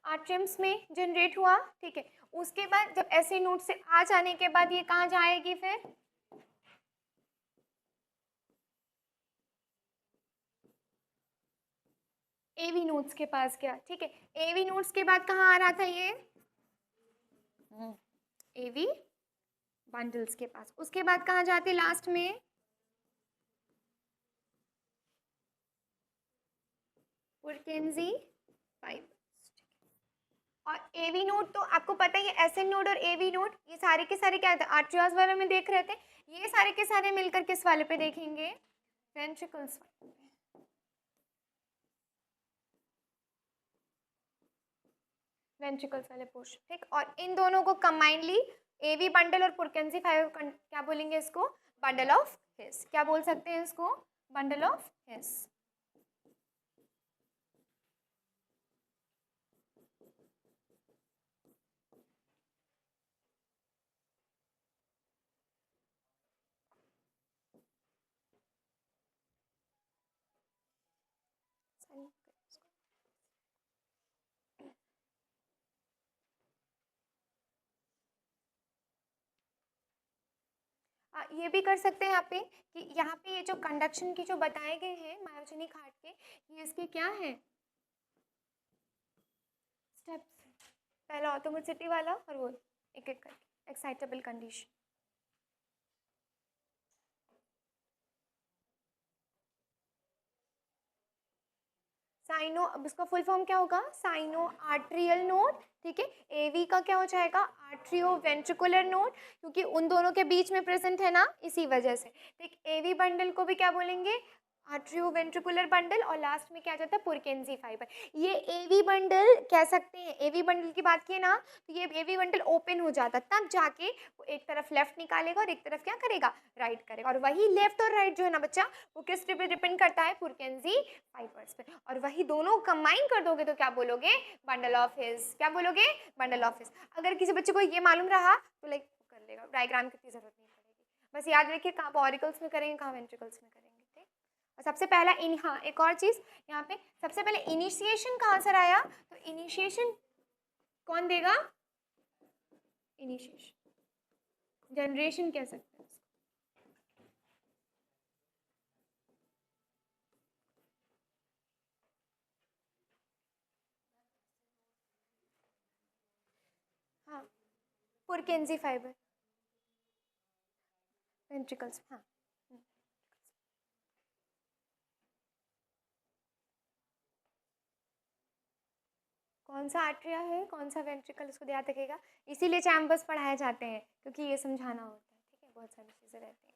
S1: आर्टरियम्स में जनरेट हुआ, ठीक है। उसके बाद जब ऐसे नोड से आ जाने के बाद ये कहाँ जाएगी, फिर एवी नोड्स के पास गया, ठीक है। एवी नोड्स के बाद कहाँ आ रहा था ये, एवी बंडल्स के पास। उसके बाद कहाँ जाते लास्ट में, पुरकेंजी फाइबर्स। और एवी नोड तो आपको पता ही है, एसएन नोड और एवी नोड ये सारे के सारे क्या थे, आर्ट्रियाज वाले में देख रहे थे, ये सारे के सारे मिलकर किस वाले पे देखेंगे, वेंट्रिकल्स वाले पे, वेंट्रिकल्स वाले पोर्शन, ठीक। और इन दोनों को कंबाइनली एवी बंडल और पुरकेंजी फाइबर क्या बोलेंगे इसको, बंडल ऑफ हिस। क्या बोल सकते हैं इसको, बंडल ऑफ हिस। ये भी कर सकते हैं यहाँ पे ये जो कंडक्शन की जो बताए गए हैं मायोजेनिक हार्ट के, ये इसके क्या है स्टेप्स। पहला ऑटोमेटिसिटी वाला और वो एक एक करके एक्साइटेबल कंडीशन। साइनो, अब इसका फुल फॉर्म क्या होगा, साइनो आर्ट्रियल नोड, ठीक है। एवी का क्या हो जाएगा, आर्ट्रियो वेंट्रिकुलर नोड, क्योंकि उन दोनों के बीच में प्रेजेंट है ना, इसी वजह से। ठीक, एवी बंडल को भी क्या बोलेंगे, आर्ट्रियो वेंट्रिकुलर बंडल, और लास्ट में क्या आ जाता है, पुरकेंजी फाइबर। ये एवी बंडल कह सकते हैं, एवी बंडल की बात की ना, तो ये एवी बंडल ओपन हो जाता, तब जाके वो एक तरफ लेफ्ट निकालेगा और एक तरफ क्या करेगा, राइट करेगा। और वही लेफ्ट और राइट जो है ना बच्चा, वो किस पे डिपेंड करता है, पुरकेंजी फाइबर्स पे। और वही दोनों कंबाइन कर दोगे तो क्या बोलोगे, बंडल ऑफ हिज। क्या बोलोगे, बंडल ऑफ हिज। अगर किसी बच्चे को ये मालूम रहा तो लाइक कर लेगा, डायग्राम की जरूरत नहीं पड़ेगी। बस याद रखिए कहाँ ऑरिकल्स में करेंगे, कहाँ वेंट्रिकल्स में करेंगे। ठीक, और सबसे पहला इन, हाँ एक और चीज़ यहाँ पे, सबसे पहले इनिशिएशन कहाँ से आया, तो इनिशिएशन कौन देगा, इनिशिएशन जनरेशन कह सकते हैं। हाँ, पुरकेंजी फाइबर, वेंट्रिकल्स, हाँ। कौन सा आर्टरिया है, कौन सा वेंट्रिकल, उसको याद रखेगा। इसीलिए चैम्बर्स पढ़ाए जाते हैं, क्योंकि ये समझाना होता है। ठीक है, बहुत सारी चीज़ें रहती हैं।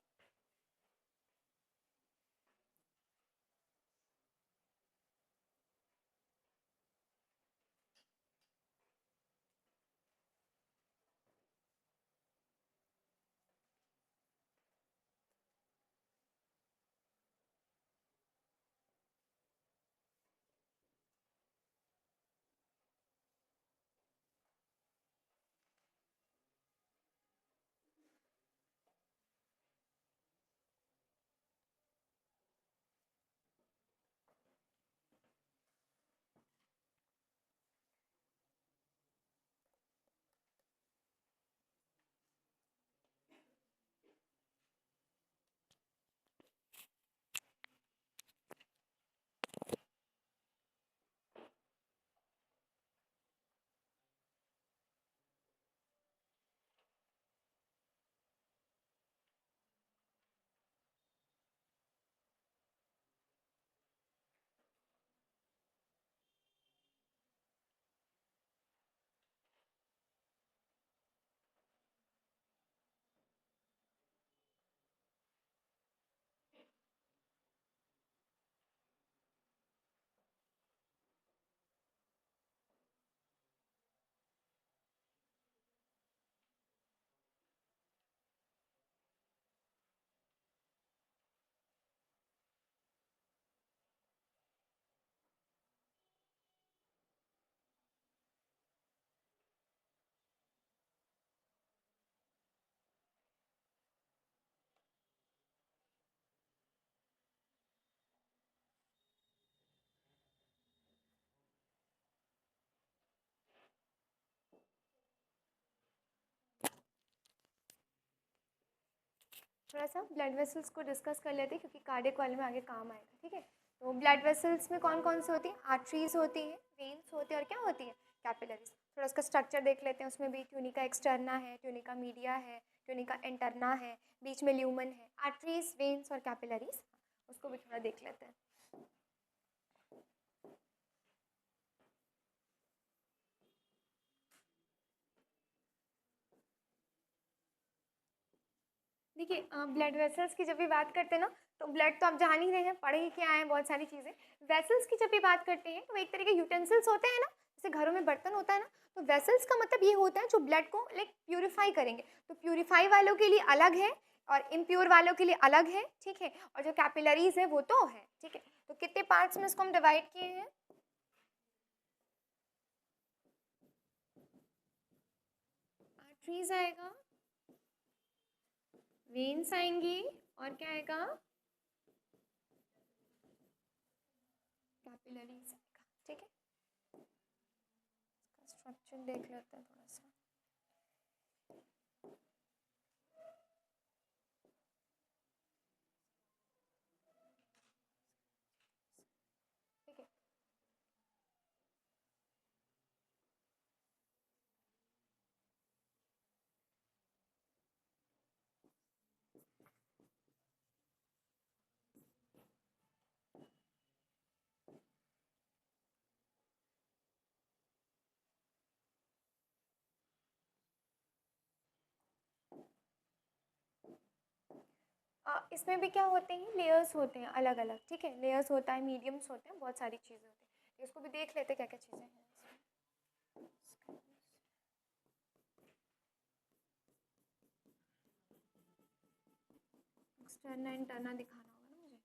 S1: थोड़ा सा ब्लड वेसल्स को डिस्कस कर लेते हैं, क्योंकि कार्डियक वाले में आगे काम आएगा। ठीक है, तो ब्लड वेसल्स में कौन कौन सी होती है, आर्टरीज होती है, वेन्स होती है, और क्या होती है, कैपिलरीज। थोड़ा उसका स्ट्रक्चर देख लेते हैं। उसमें भी ट्यूनिका एक्सटर्ना है, ट्यूनिका मीडिया है, ट्यूनिका इंटरना है, बीच में ल्यूमन है। आर्टरीज, वेन्स और कैपिलरीज, उसको भी थोड़ा देख लेते हैं। देखिए, ब्लड वेसल्स की जब भी बात करते हैं ना, तो ब्लड तो आप जान ही रहे हैं, पढ़े ही क्या है बहुत सारी चीज़ें। वेसल्स की जब भी बात करते हैं तो एक तरह के यूटेंसिल्स होते हैं ना, जैसे घरों में बर्तन होता है ना, तो वेसल्स का मतलब ये होता है जो ब्लड को लाइक प्यूरिफाई करेंगे। तो प्यूरिफाई वालों के लिए अलग है और इम्प्योर वालों के लिए अलग है। ठीक है, और जो कैपिलरीज है वो तो है। ठीक है, तो कितने पार्ट्स में इसको हम डिवाइड किए हैं, आर्टरीज आएगा, वेन्स आएंगी, और क्या आएगा, कैपिलरीज आएगा। ठीक है, स्ट्रक्चर देख लेते हैं थोड़ा सा। इसमें भी क्या होते हैं, लेयर्स होते हैं अलग अलग, ठीक है, लेयर्स होता है, मीडियम्स होते हैं, बहुत सारी चीज़ें होती हैं। तो इसको भी देख लेते हैं क्या क्या चीज़ें हैं। एक्सटर्ना इंटरना दिखाना होगा ना मुझे।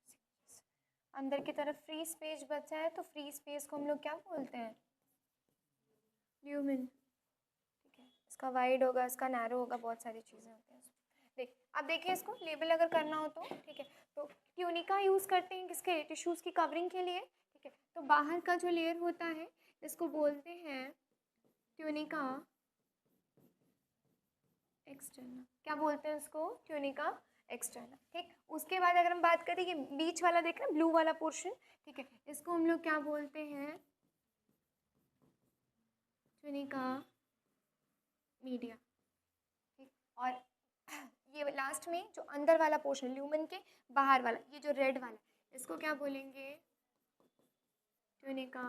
S1: अंदर की तरफ फ्री स्पेस बचा है, तो फ्री स्पेस को हम लोग क्या बोलते हैं, ल्यूमेन, ठीक है। इसका वाइड होगा, इसका नैरो होगा, बहुत सारी चीज़ें होती हैं। देख अब देखिए, इसको लेबल अगर करना हो तो ठीक है, तो ट्यूनिका यूज़ करते हैं किसके, टिश्यूज़ की कवरिंग के लिए, ठीक है। तो बाहर का जो लेयर होता है इसको बोलते हैं ट्यूनिका एक्सटर्ना, क्या बोलते हैं उसको, ट्यूनिका एक्सटर्ना, ठीक। उसके बाद अगर हम बात करें, ये बीच वाला देख रहे हैं, ब्लू वाला पोर्शन, ठीक है, इसको हम लोग क्या बोलते हैं, ट्यूनिका मीडिया, ठीक। और ये लास्ट में जो अंदर वाला पोर्शन, ल्यूमेन के बाहर वाला, ये जो रेड वाला, इसको क्या बोलेंगे, ट्यूनिका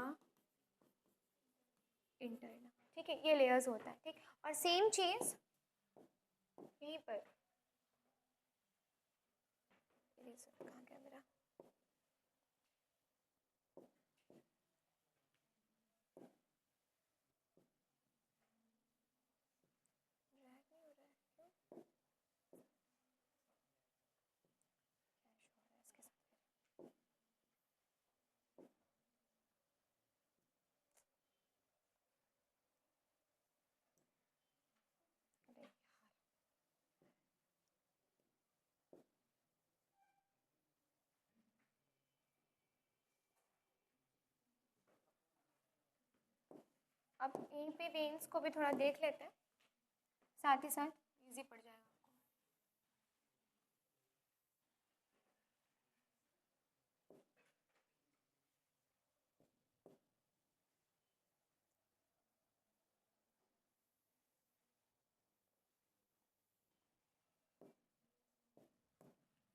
S1: इंटरना, ठीक है। ये लेयर्स होता है, ठीक। और सेम चीज़ यहीं पर, कहाँ गया मेरा, अब यहीं पे वेन्स को भी थोड़ा देख लेते हैं, साथ ही साथ इजी पड़ जाएगा आपको।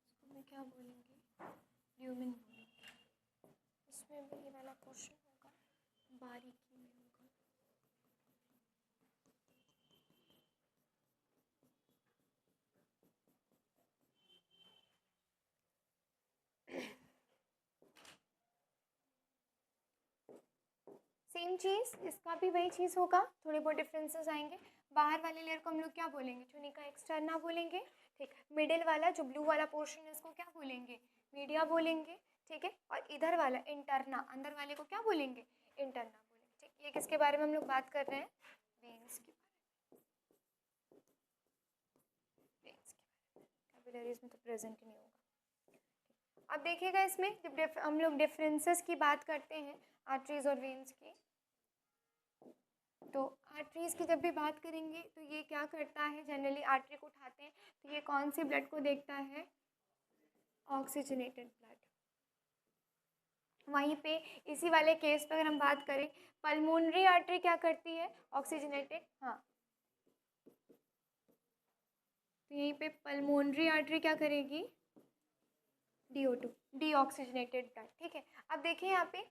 S1: इसको मैं क्या बोलूँगी, ल्यूमेन बोलूँगी। इसमें भी ये वाला पोर्शन होगा, बारीकी में होगा। सेम चीज़, इसका भी वही चीज़ होगा, थोड़े बहुत डिफरेंसेस आएंगे। बाहर वाले लेयर को हम लोग क्या बोलेंगे, ट्यूनिका एक्सटर्ना बोलेंगे, ठीक। मिडिल वाला जो ब्लू वाला पोर्शन है इसको क्या बोलेंगे, मीडिया बोलेंगे, ठीक है। और इधर वाला इंटरना, अंदर वाले को क्या बोलेंगे, इंटरना बोलेंगे, ठीक। ये किसके बारे में हम लोग बात कर रहे हैं, वेन्स के बारे में, वेन्स के बारे में, कैपिलरीज में तो प्रेजेंट ही नहीं होगा। अब देखिएगा, इसमें जब हम लोग डिफरेंसेस की बात करते हैं आर्टरीज और वेन्स की, तो आर्टरीज की जब भी बात करेंगे तो ये क्या करता है, जनरली आर्टरी को उठाते हैं तो ये कौन सी ब्लड को देखता है, ऑक्सीजनेटेड ब्लड। वहीं पे इसी वाले केस पर अगर हम बात करें, पल्मोनरी आर्टरी क्या करती है, ऑक्सीजनेटेड, हाँ, तो यहीं पे पल्मोनरी आर्टरी क्या करेगी, DO2, डीऑक्सीजनेटेड ब्लड, ठीक है। अब देखिए यहाँ पे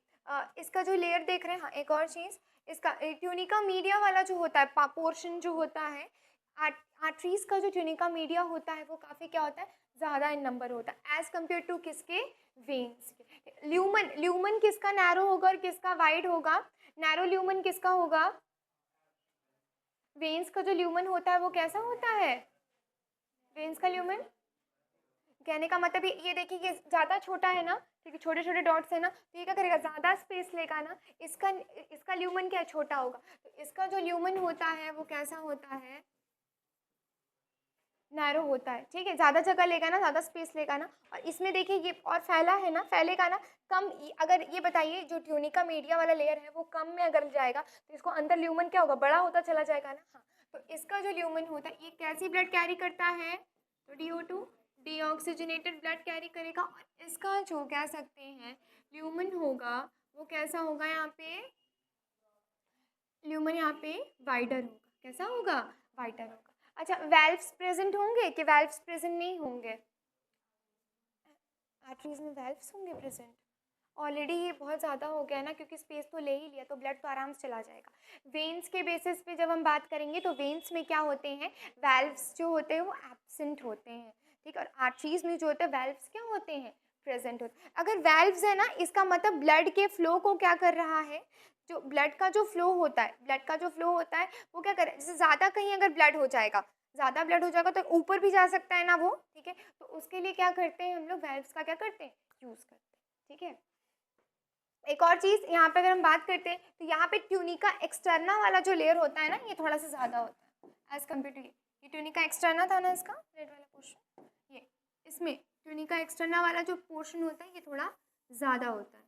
S1: इसका जो लेयर देख रहे हैं, हाँ, एक और चीज़, इसका ट्यूनिका मीडिया वाला जो होता है पोर्शन जो होता है, आर्टरीज का जो ट्यूनिका मीडिया होता है वो काफ़ी क्या होता है, ज़्यादा इन नंबर होता है एज़ कम्पेयर टू किसके, वेन्स के। ल्यूमन, ल्यूमन किसका नैरो होगा और किसका वाइड होगा, नैरो ल्यूमन किसका होगा, वेन्स का जो ल्यूमन होता है वो कैसा होता है, वेन्स का ल्यूमन, कहने का मतलब ये देखिए, ये ज़्यादा छोटा है ना, ठीक है, छोटे छोटे डॉट्स है ना, तो ये क्या करेगा, ज़्यादा स्पेस लेगा ना, इसका ल्यूमन क्या छोटा होगा, तो इसका जो ल्यूमन होता है वो कैसा होता है, नैरो होता है, ठीक है, ज़्यादा जगह लेगा ना, ज़्यादा स्पेस लेगा ना। और इसमें देखिए ये और फैला है ना, फैलेगा ना, कम, अगर ये बताइए जो ट्यूनिका मीडिया वाला लेयर है वो कम में अगर जाएगा तो इसको अंदर ल्यूमन क्या होगा, बड़ा होता चला जाएगा ना, हाँ। तो इसका जो ल्यूमन होता है ये कैसी ब्लड कैरी करता है, तो DO2, डीऑक्सीजनेटेड ब्लड कैरी करेगा। और इसका जो कह सकते हैं ल्यूमन होगा वो कैसा होगा, यहाँ पे ल्यूमन यहाँ पे वाइडर होगा, कैसा होगा, वाइडर होगा। अच्छा, वेल्व्स प्रेजेंट होंगे कि वेल्व्स प्रेजेंट नहीं होंगे, आर्टरीज में वेल्व्स होंगे प्रेजेंट, ऑलरेडी ये बहुत ज़्यादा हो गया ना, क्योंकि स्पेस तो ले ही लिया तो ब्लड तो आराम से चला जाएगा। वेन्स के बेसिस पे जब हम बात करेंगे तो वेन्स में क्या होते हैं, वेल्व्स जो होते हैं वो एब्सेंट होते हैं, ठीक है। और आर्टरीज में जो होते हैं वेल्व्स क्या होते हैं, प्रेजेंट होते हैं। अगर वेल्व्स है ना, इसका मतलब ब्लड के फ्लो को क्या कर रहा है, जो ब्लड का जो फ्लो होता है, ब्लड का जो फ्लो होता है वो क्या कर रहा है, जैसे ज़्यादा कहीं अगर ब्लड हो जाएगा, ज़्यादा ब्लड हो जाएगा तो ऊपर भी जा सकता है ना वो, ठीक है। तो उसके लिए क्या करते हैं हम लोग, वेल्व्स का क्या करते हैं, यूज़ करते हैं, ठीक है। एक और चीज़ यहाँ पे अगर हम बात करते हैं तो यहाँ पे ट्यूनिका एक्सटर्ना वाला जो लेयर होता है ना, ये थोड़ा सा ज़्यादा होता है एज कम्पेयर टू ये ट्यूनिका एक्सटर्ना था ना इसका रेड वाला पोर्शन, ये इसमें ट्यूनिका एक्सटर्ना वाला जो पोर्शन होता है ये थोड़ा ज़्यादा होता है,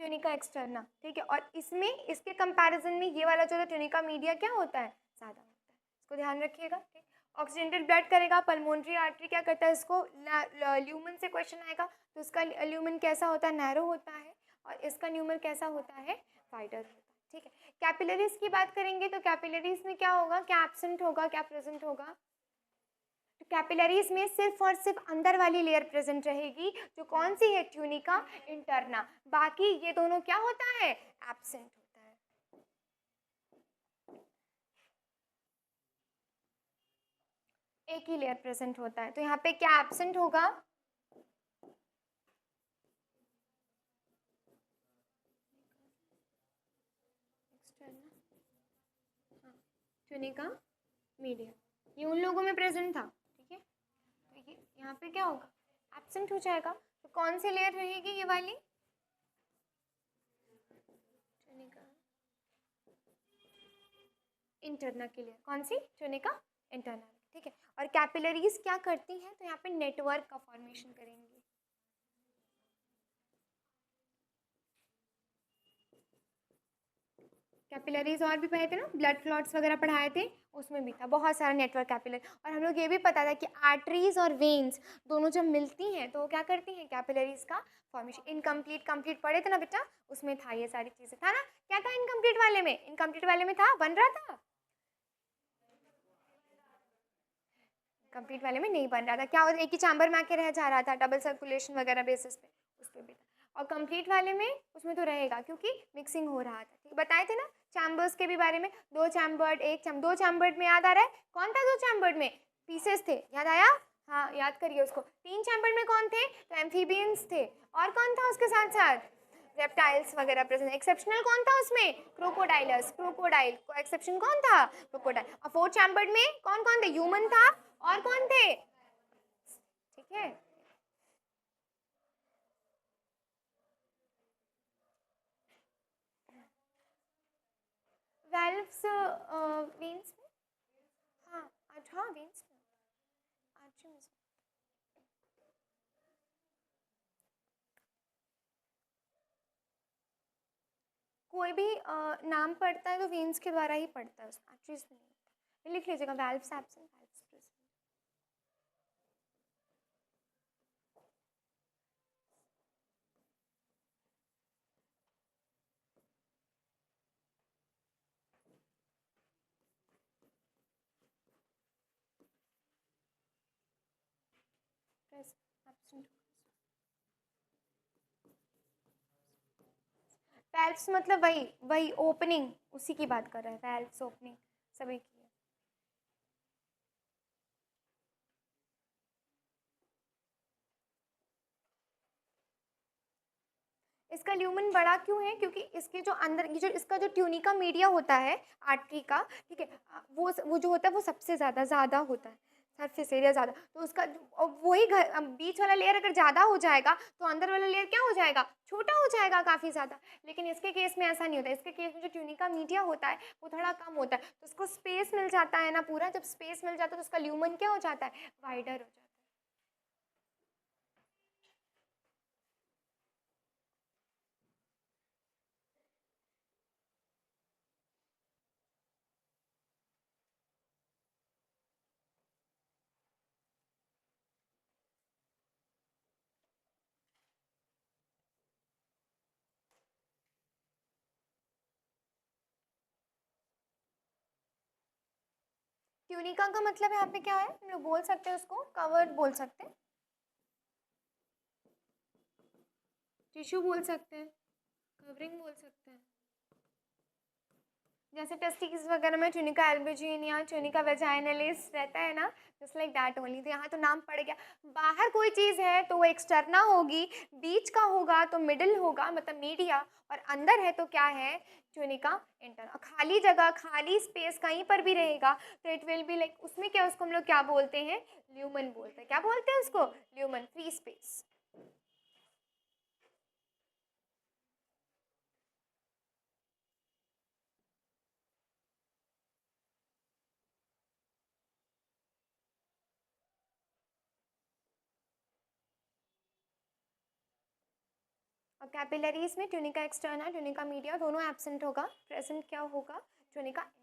S1: ट्यूनिका एक्सटर्ना, ठीक है। और इसमें इसके कंपैरिजन में ये वाला जो है ट्यूनिका मीडिया क्या होता है, ज़्यादा होता है, इसको ध्यान रखिएगा, ठीक। ऑक्सीडेंटेड ब्लड करेगा, पल्मोनरी आर्टरी क्या करता है, इसको ल्यूमन से क्वेश्चन आएगा तो इसका ल्यूमन कैसा होता है, नैरो होता है, और इसका ल्यूमन कैसा होता है, वाइडर होता है, ठीक है। कैपिलरीज की बात करेंगे तो कैपिलरीज में क्या होगा, क्या एब्सेंट होगा, क्या प्रेजेंट होगा, तो कैपिलरीज में सिर्फ और सिर्फ अंदर वाली लेयर प्रेजेंट रहेगी, जो कौन सी है, ट्यूनिका इंटरना, बाकी ये दोनों क्या होता है, एब्सेंट होता है। एक ही लेयर प्रेजेंट होता है, तो यहाँ पे क्या एब्सेंट होगा, ट्यूनिका मीडिया, ये उन लोगों में प्रेजेंट था, ठीक है। तो ये यहाँ पे क्या होगा, एब्सेंट हो जाएगा, तो कौन सी लेयर रहेगी, ये वाली ट्यूनिका इंटरना की लेयर, कौन सी, ट्यूनिका इंटरना, ठीक है। और कैपिलरीज क्या करती हैं, तो यहाँ पे नेटवर्क का फॉर्मेशन करेंगी, कैपिलरीज और भी पढ़े थे ना, ब्लड क्लॉट्स वगैरह पढ़ाए थे, उसमें भी था बहुत सारा नेटवर्क कैपिलरी। और हम लोग ये भी पता था कि आर्टरीज और वेन्स दोनों जब मिलती हैं तो वो क्या करती हैं, कैपिलरीज का फॉर्मेशन। इनकम्प्लीट कंप्लीट पढ़े थे ना बेटा, उसमें था ये सारी चीज़ें, था ना, क्या था इनकम्प्लीट वाले में, इनकम्प्लीट वाले में था, बन रहा था, कंप्लीट वाले में नहीं बन रहा था, क्या एक ही चैम्बर में आके रह जा रहा था, डबल सर्कुलेशन वगैरह बेसिस पे, उस पर भी था। और कंप्लीट वाले में उसमें तो रहेगा क्योंकि मिक्सिंग हो रहा था, ठीक, बताए थे ना चैम्बर्स के भी बारे में, दो चैम्बर्ड, एक चैम्बर, दो चैम्बर्ड में याद आ रहा है, कौन था दो चैम्बर्ड में, पीसेस थे, याद आया, हाँ याद करिए उसको। तीन चैम्बर्ड में कौन थे, तो एम्फीबियंस थे, और कौन था उसके साथ साथ, रेप्टाइल्स वगैरह प्रेजेंट। एक्सेप्शनल कौन था उसमें, क्रोकोडाइलस, क्रोकोडाइल को एक्सेप्शन कौन था, क्रोकोडाइल। और फोर्थ चैम्बर्ड में कौन कौन थे, ह्यूमन था, और कौन थे, ठीक है। वेल्व्स वेन्स में, हाँ हाँ वेन्स में, आर्टरी में। कोई भी नाम पढ़ता है तो वेन्स के द्वारा ही पढ़ता है, उसमें आर्टरीज में नहीं होता, लिख लीजिएगा valves absent, valves present. Absent, valves मतलब वही वही ओपनिंग, उसी की बात कर रहे हैं, वेल्व्स ओपनिंग सभी की है। इसका ल्यूमन बड़ा क्यों है, क्योंकि इसके जो अंदर ये जो इसका जो ट्यूनिका मीडिया होता है आर्टरी का, ठीक है, वो जो होता है वो सबसे ज़्यादा होता है, सरफेस एरिया ज़्यादा, तो उसका वही घर बीच वाला लेयर अगर ज़्यादा हो जाएगा तो अंदर वाला लेयर क्या हो जाएगा, छोटा हो जाएगा काफ़ी ज़्यादा। लेकिन इसके केस में ऐसा नहीं होता, इसके केस में जो ट्यूनिका मीडिया होता है वो थोड़ा कम होता है, तो उसको स्पेस मिल जाता है ना पूरा, जब स्पेस मिल जाता है तो उसका ल्यूमन क्या हो जाता है, वाइडर हो जाता है। ट्यूनिका का मतलब यहाँ पे क्या है, हम लोग बोल सकते हैं उसको कवर्ड बोल सकते हैं, टिश्यू बोल सकते हैं, कवरिंग बोल सकते हैं। जैसे टेस्टिस वगैरह में ट्यूनिका एल्बुजिन या ट्यूनिका वेजाइनलिस रहता है ना, जस्ट लाइक दैट ओनली। तो यहाँ तो नाम पड़ गया। बाहर कोई चीज़ है तो वो एक्सटर्ना होगी, बीच का होगा तो मिडिल होगा मतलब मीडिया, और अंदर है तो क्या है, ट्यूनिका इंटरना। खाली जगह, खाली स्पेस कहीं पर भी रहेगा तो इट विल बी लाइक, उसमें क्या, उसको हम लोग क्या बोलते हैं, ल्यूमन बोलते हैं। क्या बोलते हैं उसको, ल्यूमन, फ्री स्पेस। और कैपिलरीज में ट्यूनिका एक्सटर्ना, ट्यूनिका मीडिया दोनों एब्सेंट होगा, प्रेजेंट क्या होगा, ट्यूनिका इंटरना।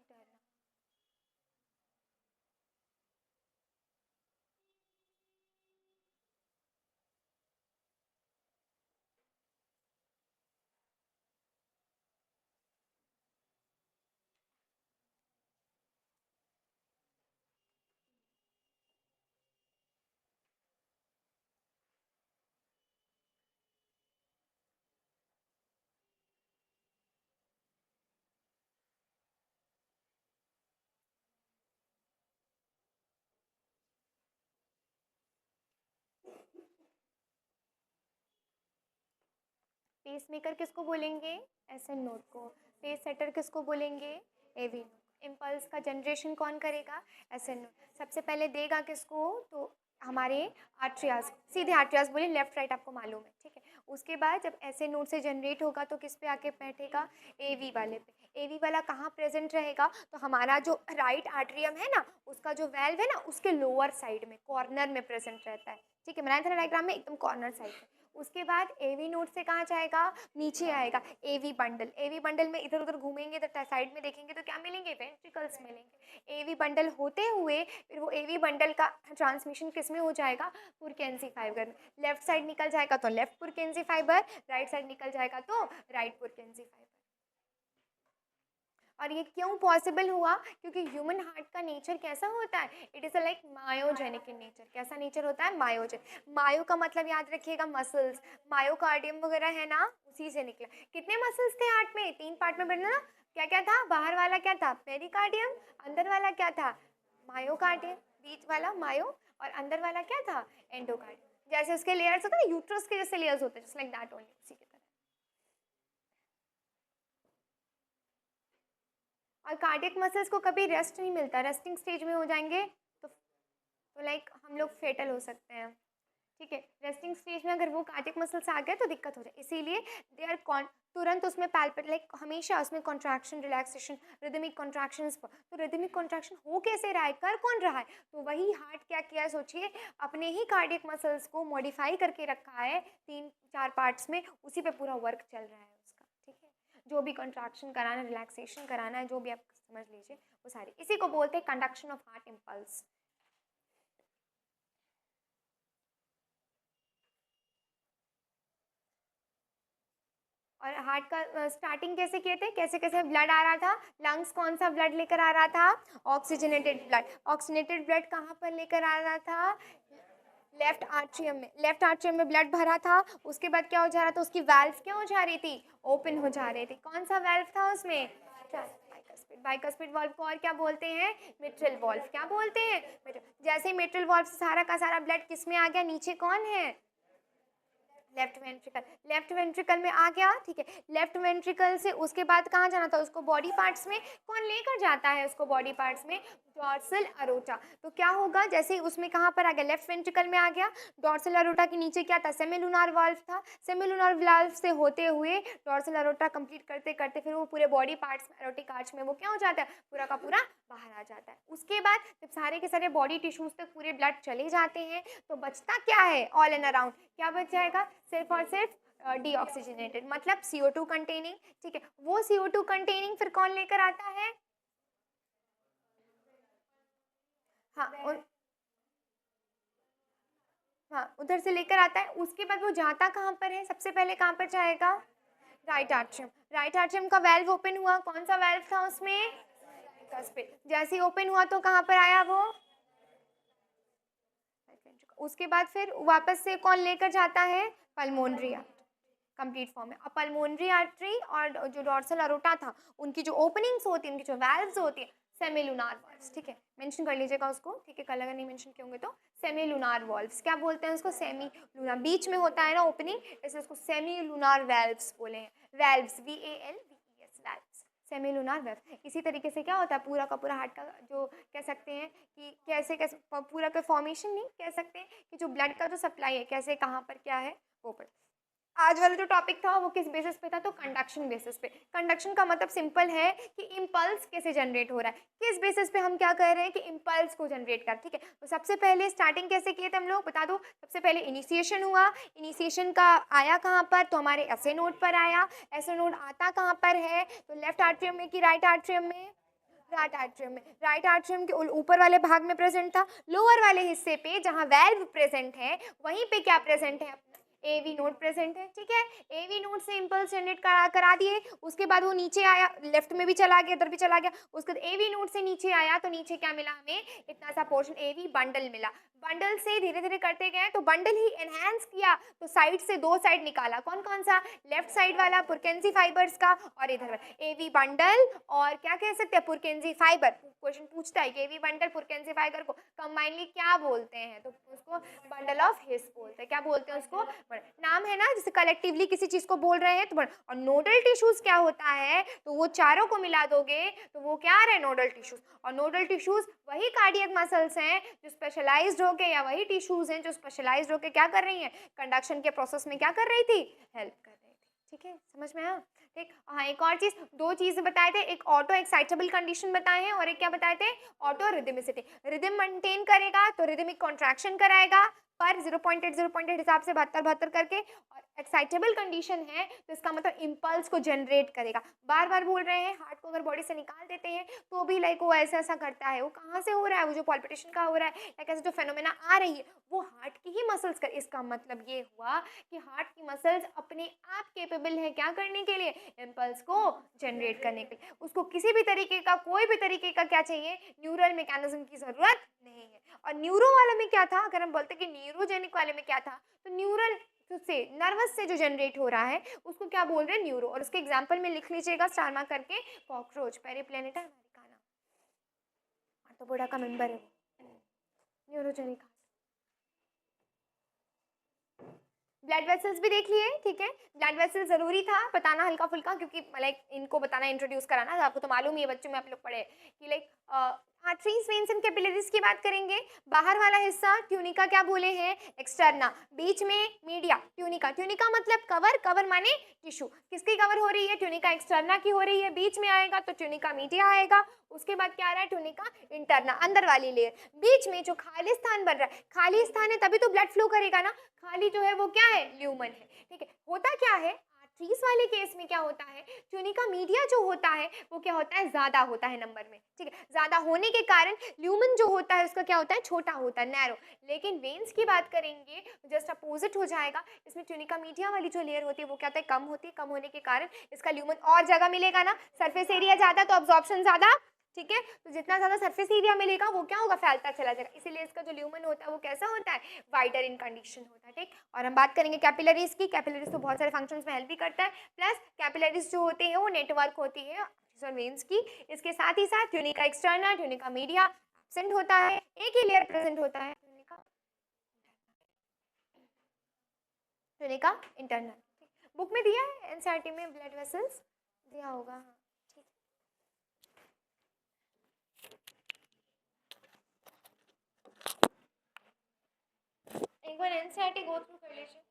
S1: पेस मेकर किसको बोलेंगे, एसएन नोड को। पेस सेटर किसको बोलेंगे, एवी नोड। इम्पल्स का जनरेशन कौन करेगा, एसएन नोड। सबसे पहले देगा किसको, तो हमारे आर्ट्रियाज, सीधे आर्ट्रियाज बोले, लेफ्ट राइट आपको मालूम है, ठीक है। उसके बाद जब एसएन नोड से जनरेट होगा तो किस पे आके बैठेगा, एवी वाले पे। एवी वाला कहाँ प्रेजेंट रहेगा, तो हमारा जो राइट आर्ट्रियम है ना, उसका जो वेल्व है ना, उसके लोअर साइड में कॉर्नर में प्रेजेंट रहता है, ठीक है। बनाया था डायग्राम में, एकदम कॉर्नर साइड में। उसके बाद एवी नोड से कहाँ जाएगा, नीचे आएगा, एवी बंडल। एवी बंडल में इधर उधर घूमेंगे तो साइड में देखेंगे तो क्या मिलेंगे, वेंट्रिकल्स मिलेंगे। एवी बंडल होते हुए फिर वो एवी बंडल का ट्रांसमिशन किस में हो जाएगा, पुरकेंसी फाइबर में। लेफ्ट साइड निकल जाएगा तो लेफ्ट पुरकेंसी फाइबर, राइट साइड निकल जाएगा तो राइट पुरकेंसी फाइबर। और ये क्यों पॉसिबल हुआ, क्योंकि ह्यूमन हार्ट का नेचर कैसा होता है, it is a like myogenic in nature. कैसा नेचर होता है, मायोजेन। मायो का मतलब याद रखिएगा मसल्स, मायोकार्डियम वगैरह है ना, उसी से निकला। कितने मसल्स थे हार्ट में, 3 पार्ट में बना ना। क्या क्या था, बाहर वाला क्या था, पेरिकार्डियम, अंदर वाला क्या था, मायोकार्डियम, बीच वाला मायो, और अंदर वाला क्या था, एंडोकार्डियम। जैसे उसके लेयर्स होते हैं, यूट्रस के जैसे लेयर्स होते हैं, जस्ट लाइक दैट ओनली, उसी की तरह। और कार्डियक मसल्स को कभी रेस्ट नहीं मिलता, रेस्टिंग स्टेज में हो जाएंगे तो लाइक हम लोग फेटल हो सकते हैं, ठीक है। रेस्टिंग स्टेज में अगर वो कार्डियक मसल्स आ गए तो दिक्कत हो जाए, इसीलिए दे आर तुरंत उसमें पैल्पिट, लाइक हमेशा उसमें कॉन्ट्रैक्शन, रिलैक्सेशन, रिदमिक कॉन्ट्रैक्शंस। तो रिदमिक कॉन्ट्रैक्शन हो कैसे रहा है, कर कौन रहा है, तो वही हार्ट क्या किया है, सोचिए, अपने ही कार्डियक मसल्स को मॉडिफाई करके रखा है 3-4 पार्ट्स में, उसी पे पूरा वर्क चल रहा है उसका, ठीक है। जो भी कॉन्ट्रैक्शन कराना है, रिलैक्सेशन कराना है, जो भी आप समझ लीजिए वो सारी, इसी को बोलते हैं कंडक्शन ऑफ हार्ट इम्पल्स। और हार्ट का स्टार्टिंग कैसे किए थे, कैसे कैसे ब्लड आ रहा था, लंग्स कौन सा ब्लड लेकर आ रहा था, ऑक्सीजनेटेड ब्लड। ऑक्सीजनेटेड ब्लड कहाँ पर लेकर आ रहा था, लेफ्ट आर्ट्रियम में। लेफ्ट आर्ट्रियम में ब्लड भरा था, उसके बाद क्या हो जा रहा था, उसकी वैल्व क्या हो जा रही थी, ओपन हो जा रही थी। कौन सा वैल्व था उसमें, बाइकस्पिड। बाइकस्पिड वाल्व को और क्या बोलते हैं, मिट्रल वाल्व। क्या बोलते हैं, जैसे मिट्रल वाल्व से सारा का सारा ब्लड किस में आ गया, नीचे कौन है, लेफ्ट वेंट्रिकल। लेफ्ट वेंट्रिकल में आ गया, ठीक है। लेफ्ट वेंट्रिकल से उसके बाद कहाँ जाना था, उसको बॉडी पार्ट्स में कौन लेकर जाता है, उसको बॉडी पार्ट्स में डॉर्सल अरोटा। तो क्या होगा, जैसे ही उसमें कहाँ पर आ गया, लेफ्ट वेंट्रिकल में आ गया। डॉर्सल अरोटा के नीचे क्या था, सेमिलुनार वाल्व था। सेमिलुनार वाल्व से होते हुए डॉर्सल अरोटा कंप्लीट करते करते फिर वो पूरे बॉडी पार्ट्स में, एरोटिक आर्च में वो क्या हो जाता है, पूरा का पूरा बाहर आ जाता है। उसके बाद जब सारे के सारे बॉडी टिश्यूज तक पूरे ब्लड चले जाते हैं तो बचता क्या है, ऑल एंड अराउंड क्या बच जाएगा, सिर्फ और सिर्फ डीऑक्सीजनेटेड, मतलब CO2 कंटेनिंग, ठीक है। वो CO2 कंटेनिंग फिर कौन लेकर आता है, हाँ हाँ उधर से लेकर आता है। उसके बाद वो जाता कहाँ पर है, सबसे पहले कहाँ पर जाएगा, राइट आर्ट्रियम। राइट आर्ट्रियम का वेल्व ओपन हुआ, कौन सा वेल्व था उसमें, जैसे ही ओपन हुआ तो कहाँ पर आया वो, उसके बाद फिर वापस से कौन लेकर जाता है, पल्मोनरी आर्टरी। कंप्लीट फॉर्म में। अब पल्मोनरी आर्टरी और जो डॉर्सल अरोटा था उनकी जो ओपनिंग्स होती है, उनकी जो वैल्व्स होती है, सेमीलुनार वॉल्व्स, ठीक है, मेंशन कर लीजिएगा उसको, ठीक है, कल अगर नहीं मेंशन किए होंगे तो। सेमीलुनार वॉल्व्स क्या बोलते हैं उसको, सेमी लूनार, बीच में होता है ना ओपनिंग, इसलिए उसको सेमीलुनार वैल्व्स बोले हैं, valves, VALVES, valves, semilunar wave. इसी तरीके से क्या होता है पूरा का पूरा हार्ट का जो कह सकते हैं कि कैसे कैसे पूरा का फॉर्मेशन नहीं कह सकते हैं कि जो ब्लड का जो सप्लाई है कैसे कहाँ पर क्या है वो पर। आज वाला जो टॉपिक था वो किस बेसिस पे था, तो कंडक्शन बेसिस पे। कंडक्शन का मतलब सिंपल है कि इम्पल्स कैसे जनरेट हो रहा है, किस बेसिस पे हम क्या कर रहे हैं कि इम्पल्स को जनरेट कर, ठीक है। तो सबसे पहले स्टार्टिंग कैसे किए थे हम लोग बता दो। सबसे पहले इनिशिएशन हुआ, इनिशिएशन का आया कहाँ पर, तो हमारे एसए नोड पर आया। एसए नोड आता कहाँ पर है, तो लेफ्ट आर्ट्रियम में कि राइट आर्ट्रियम में, राइट आर्ट्रियम में। राइट आर्ट्रियम के ऊपर वाले भाग में प्रेजेंट था। लोअर वाले हिस्से पे जहाँ वैल्व प्रेजेंट है वहीं पे क्या प्रेजेंट है, एवी नोड प्रेजेंट है, ठीक है। एवी नोड से इंपल्स जनरेट करा दिए, उसके बाद वो नीचे आया, लेफ्ट में भी चला गया, इधर भी चला गया, उसके बाद एवी नोड से नीचे आया, तो नीचे क्या मिला हमें, इतना सा पोर्शन एवी बंडल मिला। बंडल से धीरे धीरे करते गए तो बंडल ही एनहांस किया, तो साइड से दो साइड निकाला, कौन कौन सा, लेफ्ट साइड वाला पुरकेंसी फाइबर्स का और इधर वाला एवी बंडल और क्या कह सकते हैं पुरकेंसी फाइबर। क्वेश्चन पूछता है कि एवी बंडल पुरकेंसी फाइबर को कंबाइनली क्या बोलते हैं, तो उसको बंडल ऑफ हिस बोलते हैं। क्या बोलते हैं उसको, नाम है ना, जैसे कलेक्टिवली किसी चीज को बोल रहे हैं तो और नोडल टिश्यूज क्या होता है, तो वो चारों को मिला दोगे तो वो क्या आ रहा है, नोडल टिश्यूज। और नोडल टिश्यूज वही कार्डियक मसल्स हैं जो स्पेशलाइज्ड होके, या वही टिश्यूज हैं जो स्पेशलाइज्ड होके क्या कर रही हैं, कंडक्शन के प्रोसेस में क्या कर रही थी, हेल्प कर रही थी, ठीक है, समझ में आया। ठीक, हाँ, एक और चीज, दो चीजें बताए थे, एक ऑटो एक्साइटेबल कंडीशन बताए हैं और एक क्या बताए थे, ऑटो रिदमिसिटी। रिदम मेंटेन करेगा तो रिदमिक कॉन्ट्रैक्शन कराएगा पर 0.8 हिसाब से 72 करके, और एक्साइटेबल कंडीशन है तो इसका मतलब इम्पल्स को जनरेट करेगा। बार बार बोल रहे हैं, हार्ट को अगर बॉडी से निकाल देते हैं तो भी लाइक वो ऐसा ऐसा करता है, वो कहाँ से हो रहा है, वो जो पॉल्पिटेशन का हो रहा है या कैसे जो फेनोमेना आ रही है वो हार्ट की ही मसल्स कर। इसका मतलब ये हुआ कि हार्ट की मसल्स अपने आप केपेबल है क्या करने के लिए, इम्पल्स को जनरेट करने के लिए। उसको किसी भी तरीके का, कोई भी तरीके का क्या चाहिए, न्यूरल मैकेनिज्म की जरूरत नहीं है। और न्यूरो वाले में क्या था, अगर हम बोलते कि न्यूरोजेनिक वाले में क्या था, तो न्यूरल से, नर्वस से जो जनरेट हो रहा है उसको क्या बोल रहे हैं, न्यूरो। और उसके एग्जांपल में लिख लीजिएगा स्टार मार्क करके, कॉकरोच, पेरिप्लेनेटा अमेरिकाना, आर्थ्रोपोडा का मेंबर है वो, न्यूरोजेनिक। ब्लड वेसल्स भी देख लिए, ठीक है, ब्लड वेसल जरूरी था बताना हल्का फुल्का, क्योंकि लाइक इनको बताना, इंट्रोड्यूस कराना, आपको तो मालूम ही है, बच्चों में आप लोग पढ़े कि like arteries, veins and capillaries की बात करेंगे। बाहर वाला हिस्सा ट्यूनिका क्या बोले हैं, एक्सटर्ना, बीच में मीडिया, ट्यूनिका। ट्यूनिका मतलब कवर, कवर माने टिश्यू, किसकी कवर हो रही है, ट्यूनिका एक्सटर्ना की हो रही है। बीच में आएगा तो ट्यूनिका मीडिया आएगा, उसके बाद क्या आ रहा है, ट्यूनिका इंटरना, अंदर वाली लेयर। बीच में जो खाली स्थान बन रहा है, खाली स्थान है तभी तो ब्लड फ्लो करेगा ना, खाली जो है वो क्या है, ल्यूमन है, ठीक है। होता क्या है, आर्टरीज वाले केस में क्या होता है, ट्यूनिका मीडिया जो होता है वो क्या होता है, ज्यादा होता है नंबर में, ठीक है, ज्यादा होने के कारण ल्यूमन जो होता है उसका क्या होता है, छोटा होता है, नैरो। लेकिन वेन्स की बात करेंगे जस्ट अपोजिट हो जाएगा, इसमें ट्यूनिका मीडिया वाली जो लेयर होती है वो क्या होता है, कम होती है, कम होने के कारण इसका ल्यूमन और जगह मिलेगा ना, सरफेस एरिया ज्यादा तो अब्जॉर्प्शन ज्यादा, ठीक है। तो जितना ज्यादा सरफेस एरिया मिलेगा वो क्या होगा, फैलता चला जाएगा, इसीलिए इसका जो ल्यूमन होता है वो कैसा होता है, वाइडर इन कंडीशन होता है, ठीक। और हम बात करेंगे कैपिलरीज की, कैपिलरीज तो बहुत सारे फंक्शंस में हेल्प भी करता है, प्लस कैपिलरीज जो होते हैं वो नेटवर्क होती है वेन्स की। इसके साथ ही साथ tunica externa, tunica media absent होता है, एक ही लेयर प्रेजेंट होता है, ट्यूनिका इंटरनल। बुक में दिया है एनसीईआरटी में, ब्लड वेसल्स दिया होगा, हाँ, ठीक। एक बार एनसीईआरटी गो थ्रू कर लीजिए।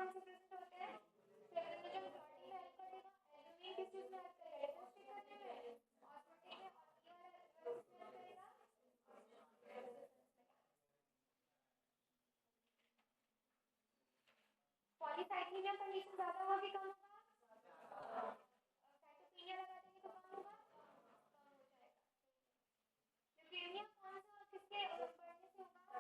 S1: कौन से प्रेजेंट होते हैं? फ्लोएम में जो प्रोटीन हेल्प करेगा, एल्यूमिन किस चीज में हेल्प करेगा? डिफ्रेंशिएट करने में, ऑस्मोटिक में, और ये वाला रिवर्स में हेल्प करेगा पॉलीसाइक्लिनियम कंडीशन ज्यादा होगी कम होगा, साइटोकिनिया लगा देंगे तो कम होगा, कम हो जाएगा। ल्यूकेमिया कौन सा किसके बढ़ने से होगा?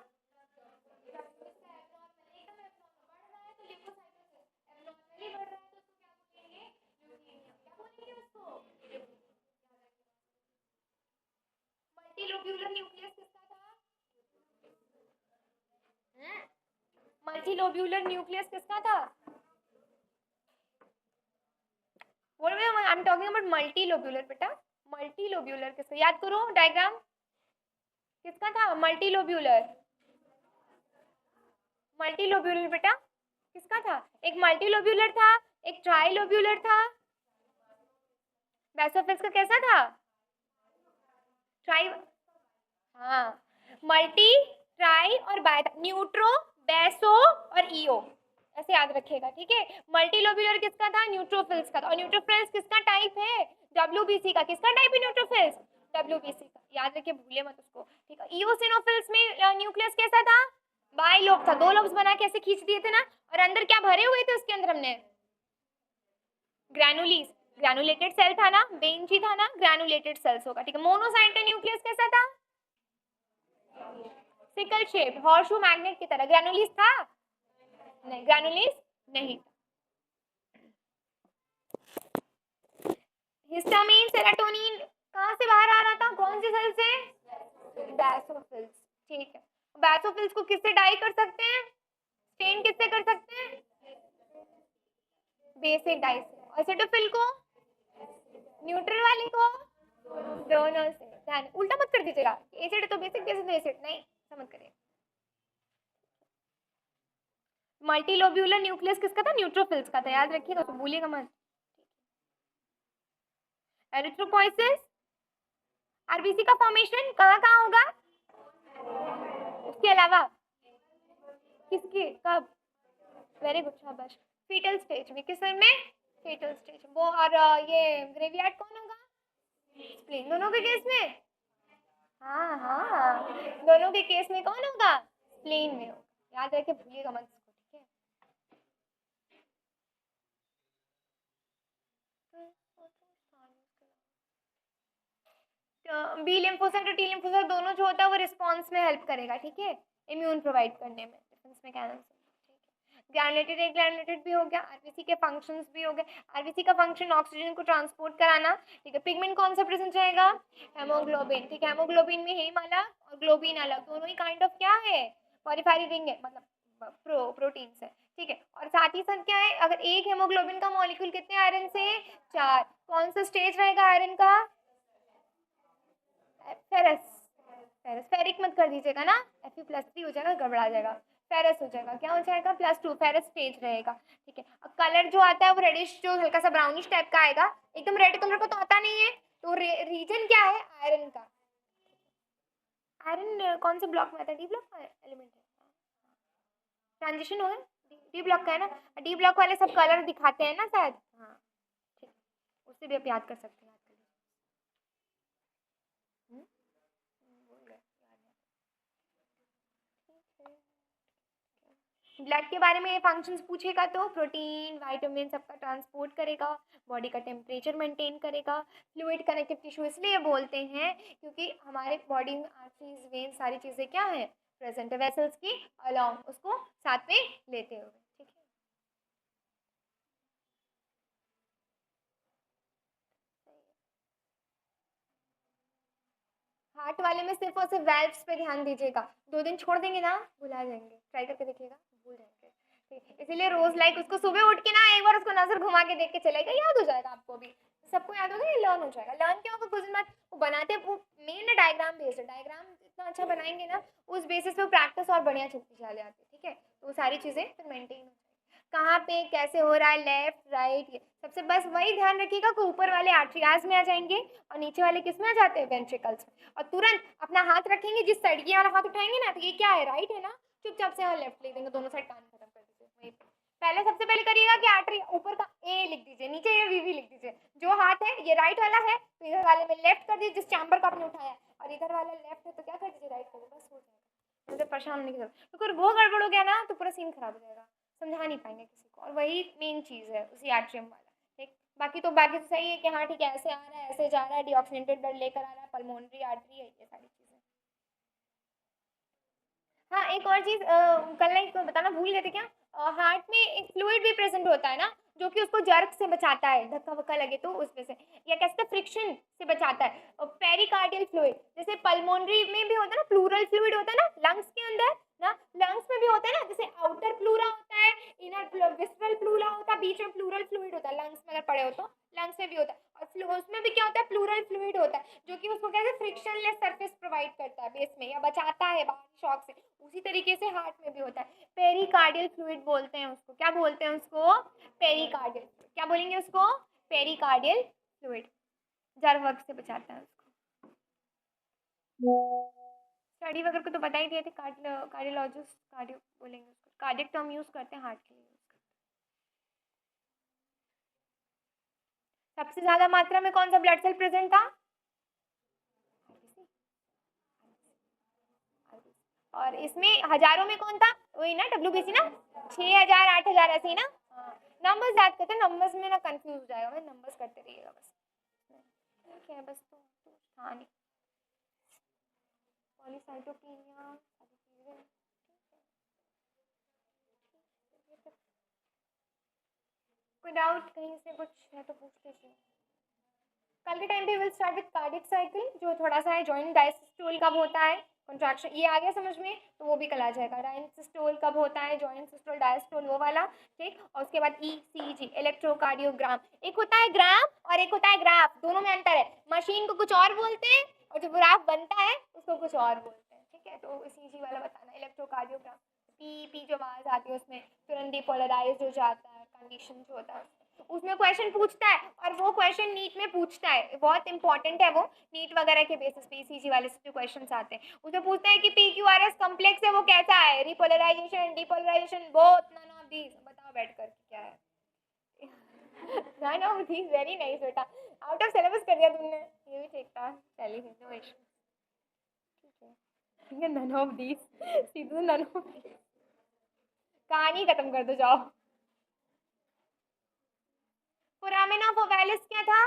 S1: इसका एब्नॉर्मल, एकदम एब्नॉर्मल बढ़ रहा है तो ल्यूकोसाइटोसिस, एब्नॉर्मली बढ़ रहा है तो उसको क्या बोलेंगे? ल्यूकेमिया। क्या बोलेंगे उसको? मल्टीलोब्यूलर न्यूक्लियस किसका था? मल्टीलोब्यूलर न्यूक्लियस किसका था? What I'm talking about multilobular बेटा, मल्टीलोब्यूलर किसका? याद करो डायग्राम किसका था? मल्टीलोब्यूलर, मल्टीलोब्यूलर बेटा किसका था? एक मल्टीलोब्यूलर था, एक ट्राइलोब्यूलर था। बेसोफिल्स का कैसा था? ट्राई, हाँ, मल्टी, ट्राई और बाय, न्यूट्रो, बेसो और ईओ, ऐसे याद रखिएगा, ठीक है। मल्टीलोब्यूलर किसका था? न्यूट्रोफिल्स का था। और न्यूट्रोफिल्स किसका टाइप है? डब्ल्यूबीसी का। किसका टाइप है न्यूट्रोफिल्स? डब्ल्यूबीसी का, याद रखिए, भूलिए मत उसको, ठीक है। ईओसिनोफिल्स में न्यूक्लियस कैसा था? बाइलोब था, 2 लोब्स बना के ऐसे खींच दिए थे ना, और अंदर क्या भरे हुए थे उसके अंदर हमने? ग्रैनुलीज, ग्रैनुलेटेड सेल था ना, बेंची था ना, ग्रैनुलेटेड सेल्स होगा, ठीक है। मोनोसाइटेड न्यूक्लियस कैसा था? सिकल शेप, हॉर्सशू मैग्नेट की तरह। ग्रैनुलीज था? नहीं, ग्रैनुलीज नहीं। हिस्टामिन, सेरोटोनिन कहां से बाहर आ रहा था? कौन सी सेल से? बेसोफिल्स, ठीक है। बेसोफिल्स को किससे डाई कर सकते हैं? स्टेन किससे कर सकते हैं? बेसिक डाई से। एसिडोफिल को? न्यूट्रल वाले को? दोनों से। ध्यान, उल्टा मत कर दीजिएगा, एसिड तो बेसिक, बेसिक तो एसिड नहीं, समझ करिए। मल्टीलोब्यूलर न्यूक्लियस किसका था? न्यूट्रोफिल्स का था, याद रखिएगा, तो भूलिएगा मत। एरिथ्रोपोइसिस, आरबीसी का फॉर्मेशन कहाँ कहाँ होगा? उसके अलावा किसके, कब? वेरी गुड, शाबाश। फीटल स्टेज में, किस में? फीटल स्टेज वो। और ये ग्रेवियार्ड कौन होगा? स्प्लीन। दोनों के केस में? हाँ हाँ, दोनों के केस में कौन होगा? स्प्लीन में होगा, याद रखे, भूलिएगा मत इसको, ठीक है। बी लिम्फोसाइट और टी लिम्फोसाइट दोनों जो होता है वो रिस्पॉन्स में हेल्प करेगा, ठीक है, इम्यून प्रोवाइड करने में, डिफेंस मैकेनिज्म, ठीक है। ग्रैनुलेटेड, एक ग्रैनुलेटेड भी हो गया। आरबीसी के फंक्शंस भी हो गए। आरबीसी का फंक्शन ऑक्सीजन को ट्रांसपोर्ट कराना, ठीक है। पिगमेंट कौन सा प्रेजेंट रहेगा? हेमोग्लोबिन, ठीक है। हेमोग्लोबिन में हेम अलग और ग्लोबिन अलग, दोनों ही काइंड ऑफ क्या है? पॉलीफेरी रिंग है, मतलब प्रोटीन्स है, ठीक है। और साथ ही साथ क्या है, अगर एक हेमोग्लोबिन का मॉलिक्यूल कितने आयरन से? 4। कौन सा स्टेज रहेगा आयरन का? फेरस, फेरस, फेरिक मत कर दीजिएगा ना, Fe+3 हो जाएगा, गड़बड़ा जाएगा। फेरस हो जाएगा, क्या हो जाएगा? +2, फेरस स्टेज रहेगा, ठीक है। कलर जो आता है वो रेडिश, जो हल्का सा ब्राउनिश टाइप का आएगा, एकदम रेड कलर का तो आता नहीं है। तो रीजन क्या है आयरन का? आयरन कौन से ब्लॉक में आता है? डी ब्लॉक का एलिमेंट है, ट्रांजिशन हो गया, डी ब्लॉक का है ना। डी ब्लॉक वाले सब कलर दिखाते हैं ना शायद, हाँ, ठीक, उससे भी आप याद कर सकते हैं, याद कर लीजिए। ब्लड के बारे में फंक्शंस पूछेगा तो प्रोटीन, विटामिन सबका ट्रांसपोर्ट करेगा, बॉडी का टेम्परेचर मेंटेन करेगा। फ्लूइड कनेक्टिव टिश्यू इसलिए बोलते हैं क्योंकि हमारे बॉडी में आर्टरीज, वेन, सारी चीज़ें क्या है? प्रेजेंट है, वेसल्स की अलाउंग, उसको साथ में लेते हुए, ठीक है। हार्ट वाले में सिर्फ और सिर्फ वैल्व्स पे ध्यान दीजिएगा, 2 दिन छोड़ देंगे ना, भुला जाएंगे, ट्राई करके देखिएगा, भूल जाएंगे, ठीक। इसीलिए रोज लाइक उसको सुबह उठ के ना एक बार उसको नजर घुमा के देख के चलेगा, याद हो जाएगा आपको भी, सबको याद होगा, ये लर्न हो जाएगा। लर्न क्या होगा कुछ मत, वो बनाते वो मेन डायग्राम बेस्ड है, डायग्राम इतना अच्छा बनाएंगे ना, उस बेसिस पे प्रैक्टिस और बढ़िया चलती चली जाती है, ठीक है। तो सारी चीजें फिर मेंटेन, कहाँ पे कैसे हो रहा है, लेफ्ट राइट, ये सबसे बस वही ध्यान रखिएगा कि ऊपर वाले आर्टरियाज में आ जाएंगे और नीचे वाले किस में आ जाते हैं? वेंट्रिकल्स में। और तुरंत अपना हाथ रखेंगे जिस साइड, ये वाला हाथ उठाएंगे ना तो ये क्या है? राइट है ना, चुपचाप से यहाँ लेफ्ट ले देंगे, दोनों साइड कान खत्म कर दीजिए वहीं पे। पहले सबसे पहले करिएगा कि आर्टरी ऊपर का ए लिख दीजिए, नीचे ये वीवी लिख दीजिए। जो हाथ है ये राइट वाला है तो इधर वाले में लेफ्ट कर दीजिए जिस चैम्बर को आपने उठाया, और इधर वाला लेफ्ट है तो क्या कर दीजिए राइट कर दीजिए, बस हो जाएगा। मुझे परेशान होने की जरूरत, क्योंकि वो गड़बड़ हो गया ना तो पूरा सीन खराब हो जाएगा, समझा नहीं पाएंगे किसी को, और वही मेन चीज़ है उसी एट्रियम वाला। ठीक, बाकी तो सही है कि हाँ ठीक है, ऐसे आ रहा है ऐसे जा रहा है, डीऑक्सीनेटेड ब्लड लेकर आ रहा है, पल्मोनरी आर्टरी है, ये सारी चीज़ें। हाँ, एक और चीज़ कल ना एक बताना भूल गए थे क्या, हार्ट में एक फ्लूइड भी प्रेजेंट होता है ना, जो कि उसको जर्क से बचाता है, धक्का वक्का लगे तो उसमें से, या कैसे फ्रिक्शन से बचाता है, पेरिकार्डियल फ्लूइड। जैसे पल्मोनरी में भी होता है ना, प्लूरल फ्लूइड होता है ना लंग्स के अंदर ना, लंग्स में भी होता है ना, जैसे आउटर प्लूरा होता है, इनर विस्ट्रल प्लूरा होता है, बीच में प्लूरल फ्लूइड होता है, लंग्स में अगर पड़े हो तो लंग्स में भी होता है, और उसमें भी क्या होता है, प्लूरल फ्लूइड होता है, जो कि उसको कहते हैं फ्रिक्शनलेस सरफेस प्रोवाइड करता है बेस में, या बचाता है बाहरी शॉक से। उसी तरीके से हार्ट में भी होता है, पेरिकार्डियल फ्लूइड बोलते हैं उसको, क्या बोलते हैं उसको, पेरिकार्डियल, क्या बोलेंगे उसको, पेरिकार्डियल फ्लूइड, जर वर्क से बचाता है उसको। स्टडी वगैरह को तो बता ही दिए थे, कार्डियोलॉजिस्ट कार्डियो बोलेंगे उसको, कार्डियक टर्म यूज करते हैं हार्ट के लिए। सबसे ज्यादा मात्रा में कौन सा ब्लड सेल प्रेजेंट था, और इसमें हजारों में कौन था, वही ना डब्ल्यूबीसी ना, 6000 8000 ऐसे ही ना। नंबर्स याद करते, नंबर्स में ना कंफ्यूज हो जाएगा, नंबर्स करते रहिएगा बस, ठीक है बस। तो हाँ नहीं, पॉलीसाइटोकिनिया, कोई डाउट कहीं से कुछ है तो पूछ लीजिए। कल के टाइम पे will start with cardiac cycle, जो थोड़ा सा है, जॉइंट डायसिस्टोल कब होता है, कॉन्ट्रैक्शन, ये आ गया समझ में तो वो भी कल आ जाएगा। राइन सिस्टोल कब होता है, जॉइंट सिस्टोल, डायस्टोल, वो वाला, ठीक। और उसके बाद ईसीजी, इलेक्ट्रोकार्डियोग्राम। एक होता है ग्राम और एक होता है ग्राफ, दोनों में अंतर है, मशीन को कुछ और बोलते हैं और जो ग्राफ बनता है उसको कुछ और बोलते हैं, ठीक है। तो ईसीजी वाला बताना, इलेक्ट्रोकार्डियोग्राम, पी पी जो आवाज आती है उसमें तुरंत डिपोलराइज हो जाता है, कंडीशन जो होता है उसमें क्वेश्चन पूछता है, और वो क्वेश्चन नीट में पूछता है, बहुत इंपॉर्टेंट है वो, नीट वगैरह के बेसिस पे ईसीजी वाले से जो क्वेश्चंस आते हैं उसमें पूछते हैं कि पीक्यूआरएस कॉम्प्लेक्स है वो कैसा है, repolarisation, depolarisation, both, none of these, बताओ बैठ कर क्या है। None of these, very nice बेटा, आउट ऑफ सिलेबस कर दिया तुमने, ये भी ठीक था, चलिए नो इशू, ठीक है, नन ऑफ दीस, सीधे नन ऑफ दीस, कहानी खत्म कर दो जाओ। फोरामेना ओवैलिस क्या था,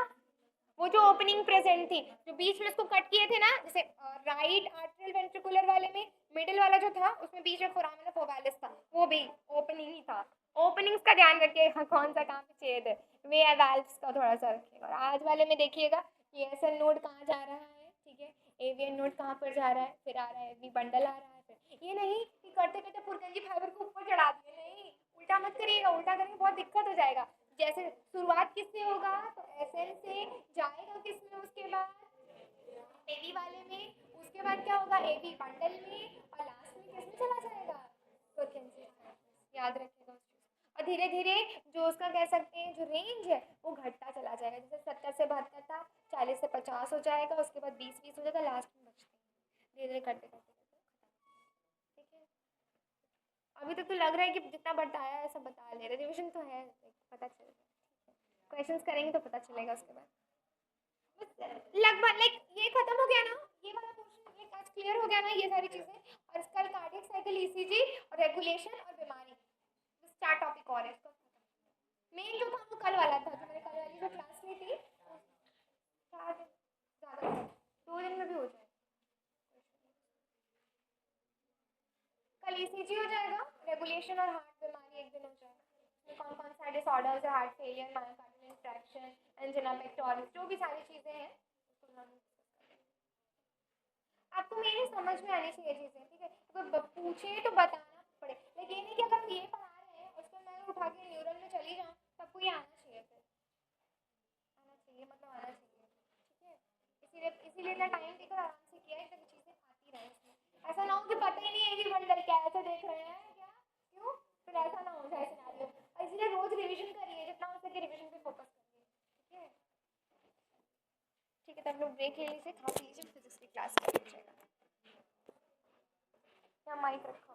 S1: वो जो ओपनिंग प्रेजेंट थी, जो बीच में इसको कट किए थे ना, जैसे राइट आर्टरियल वेंट्रिकुलर वाले में मिडिल वाला जो था उसमें बीच में फोरामेना ओवैलिस था, वो भी ओपनिंग ही था। ओपनिंग्स का ध्यान रखिए, हाँ, कौन सा कहाँ पे छेद है, वे वाल्व्स का थोड़ा सा रखिएगा। और आज वाले में देखिएगा ये एसएल नोड कहाँ जा रहा है, ठीक है, एवीएन नोड कहाँ पर जा रहा है, फिर आ रहा है एवी बंडल आ रहा है, फिर ये नहीं कि करते करते पुरगंजी फाइबर को ऊपर चढ़ा दिए, नहीं, उल्टा मत करिएगा, उल्टा करेंगे बहुत दिक्कत हो जाएगा। जैसे शुरुआत किससे होगा, तो एसएल से जाएगा किसमें, उसके बाद एवी वाले में, उसके बाद क्या होगा, एवी बंडल में, और लास्ट में किसमें चला जाएगा, पुरगंजी, याद रखिएगा उस चीज़। और धीरे धीरे जो उसका कह सकते हैं जो रेंज है वो घटता चला जाएगा, जैसे 70 से 72 था, 40 से 50 हो जाएगा, उसके बाद 20 20 हो जाएगा, लास्ट में बचते हैं, धीरे धीरे करते करते करते, ठीक है। अभी तक तो लग रहा है कि जितना बताया है सब बता ले रहे, रिविजन तो है, पता चलेगा, क्वेश्चंस करेंगे तो पता चलेगा उसके बाद। लगभग लाइक ये खत्म हो गया ना, ये वाला पोर्शन ये आज क्लियर हो गया ना, ये सारी चीजें, और इसका कार्डियक साइकिल, ईसीजी और रेगुलेशन और बीमारी, बस 4 टॉपिक और है इसका। मेन जो था वो कल वाला था, जो मैंने कल वाली जो क्लास ली थी, 4 दिन ज़्यादा, 2 दिन में भी हो जाएगा। कल ईसीजी हो जाएगा, रेगुलेशन और हार्ट बीमारी एक दिन हो जाएगा, इसमें कौन कौन सा डिसऑर्डर्स है, heart failure, myocardial infraction, angina pectoris, जो भी सारी चीज़ें हैं उसको हम आपको मेरी समझ में आनी चाहिए चीज़ें, ठीक है। तो पूछे तो बताना पड़े, लेकिन ये नहीं कि अगर ये पढ़ा रहे हैं उसको मैं उठा के न्यूरल में चली जाऊँ, सबको ये आना चाहिए, फिर आना चाहिए, मतलब आना चाहिए, ठीक है। इसीलिए इतना टाइम देकर आराम से किया है ताकि चीज़ें आती रहें इसमें, ऐसा ना हो कि पता ही नहीं है कि बंडल क्या ऐसे देख रहे हैं क्या, क्यों, फिर ऐसा ना हो जाए सिनेरियो। और इसलिए रोज रिविजन करिए, जितना हो सके रिविजन पे फोकस करिए, ठीक है। ठीक है, तब लोग ब्रेक ले लीजिए, खा पी लीजिए, फिजिक्स की क्लास कर लीजिएगा, या माइक रखो।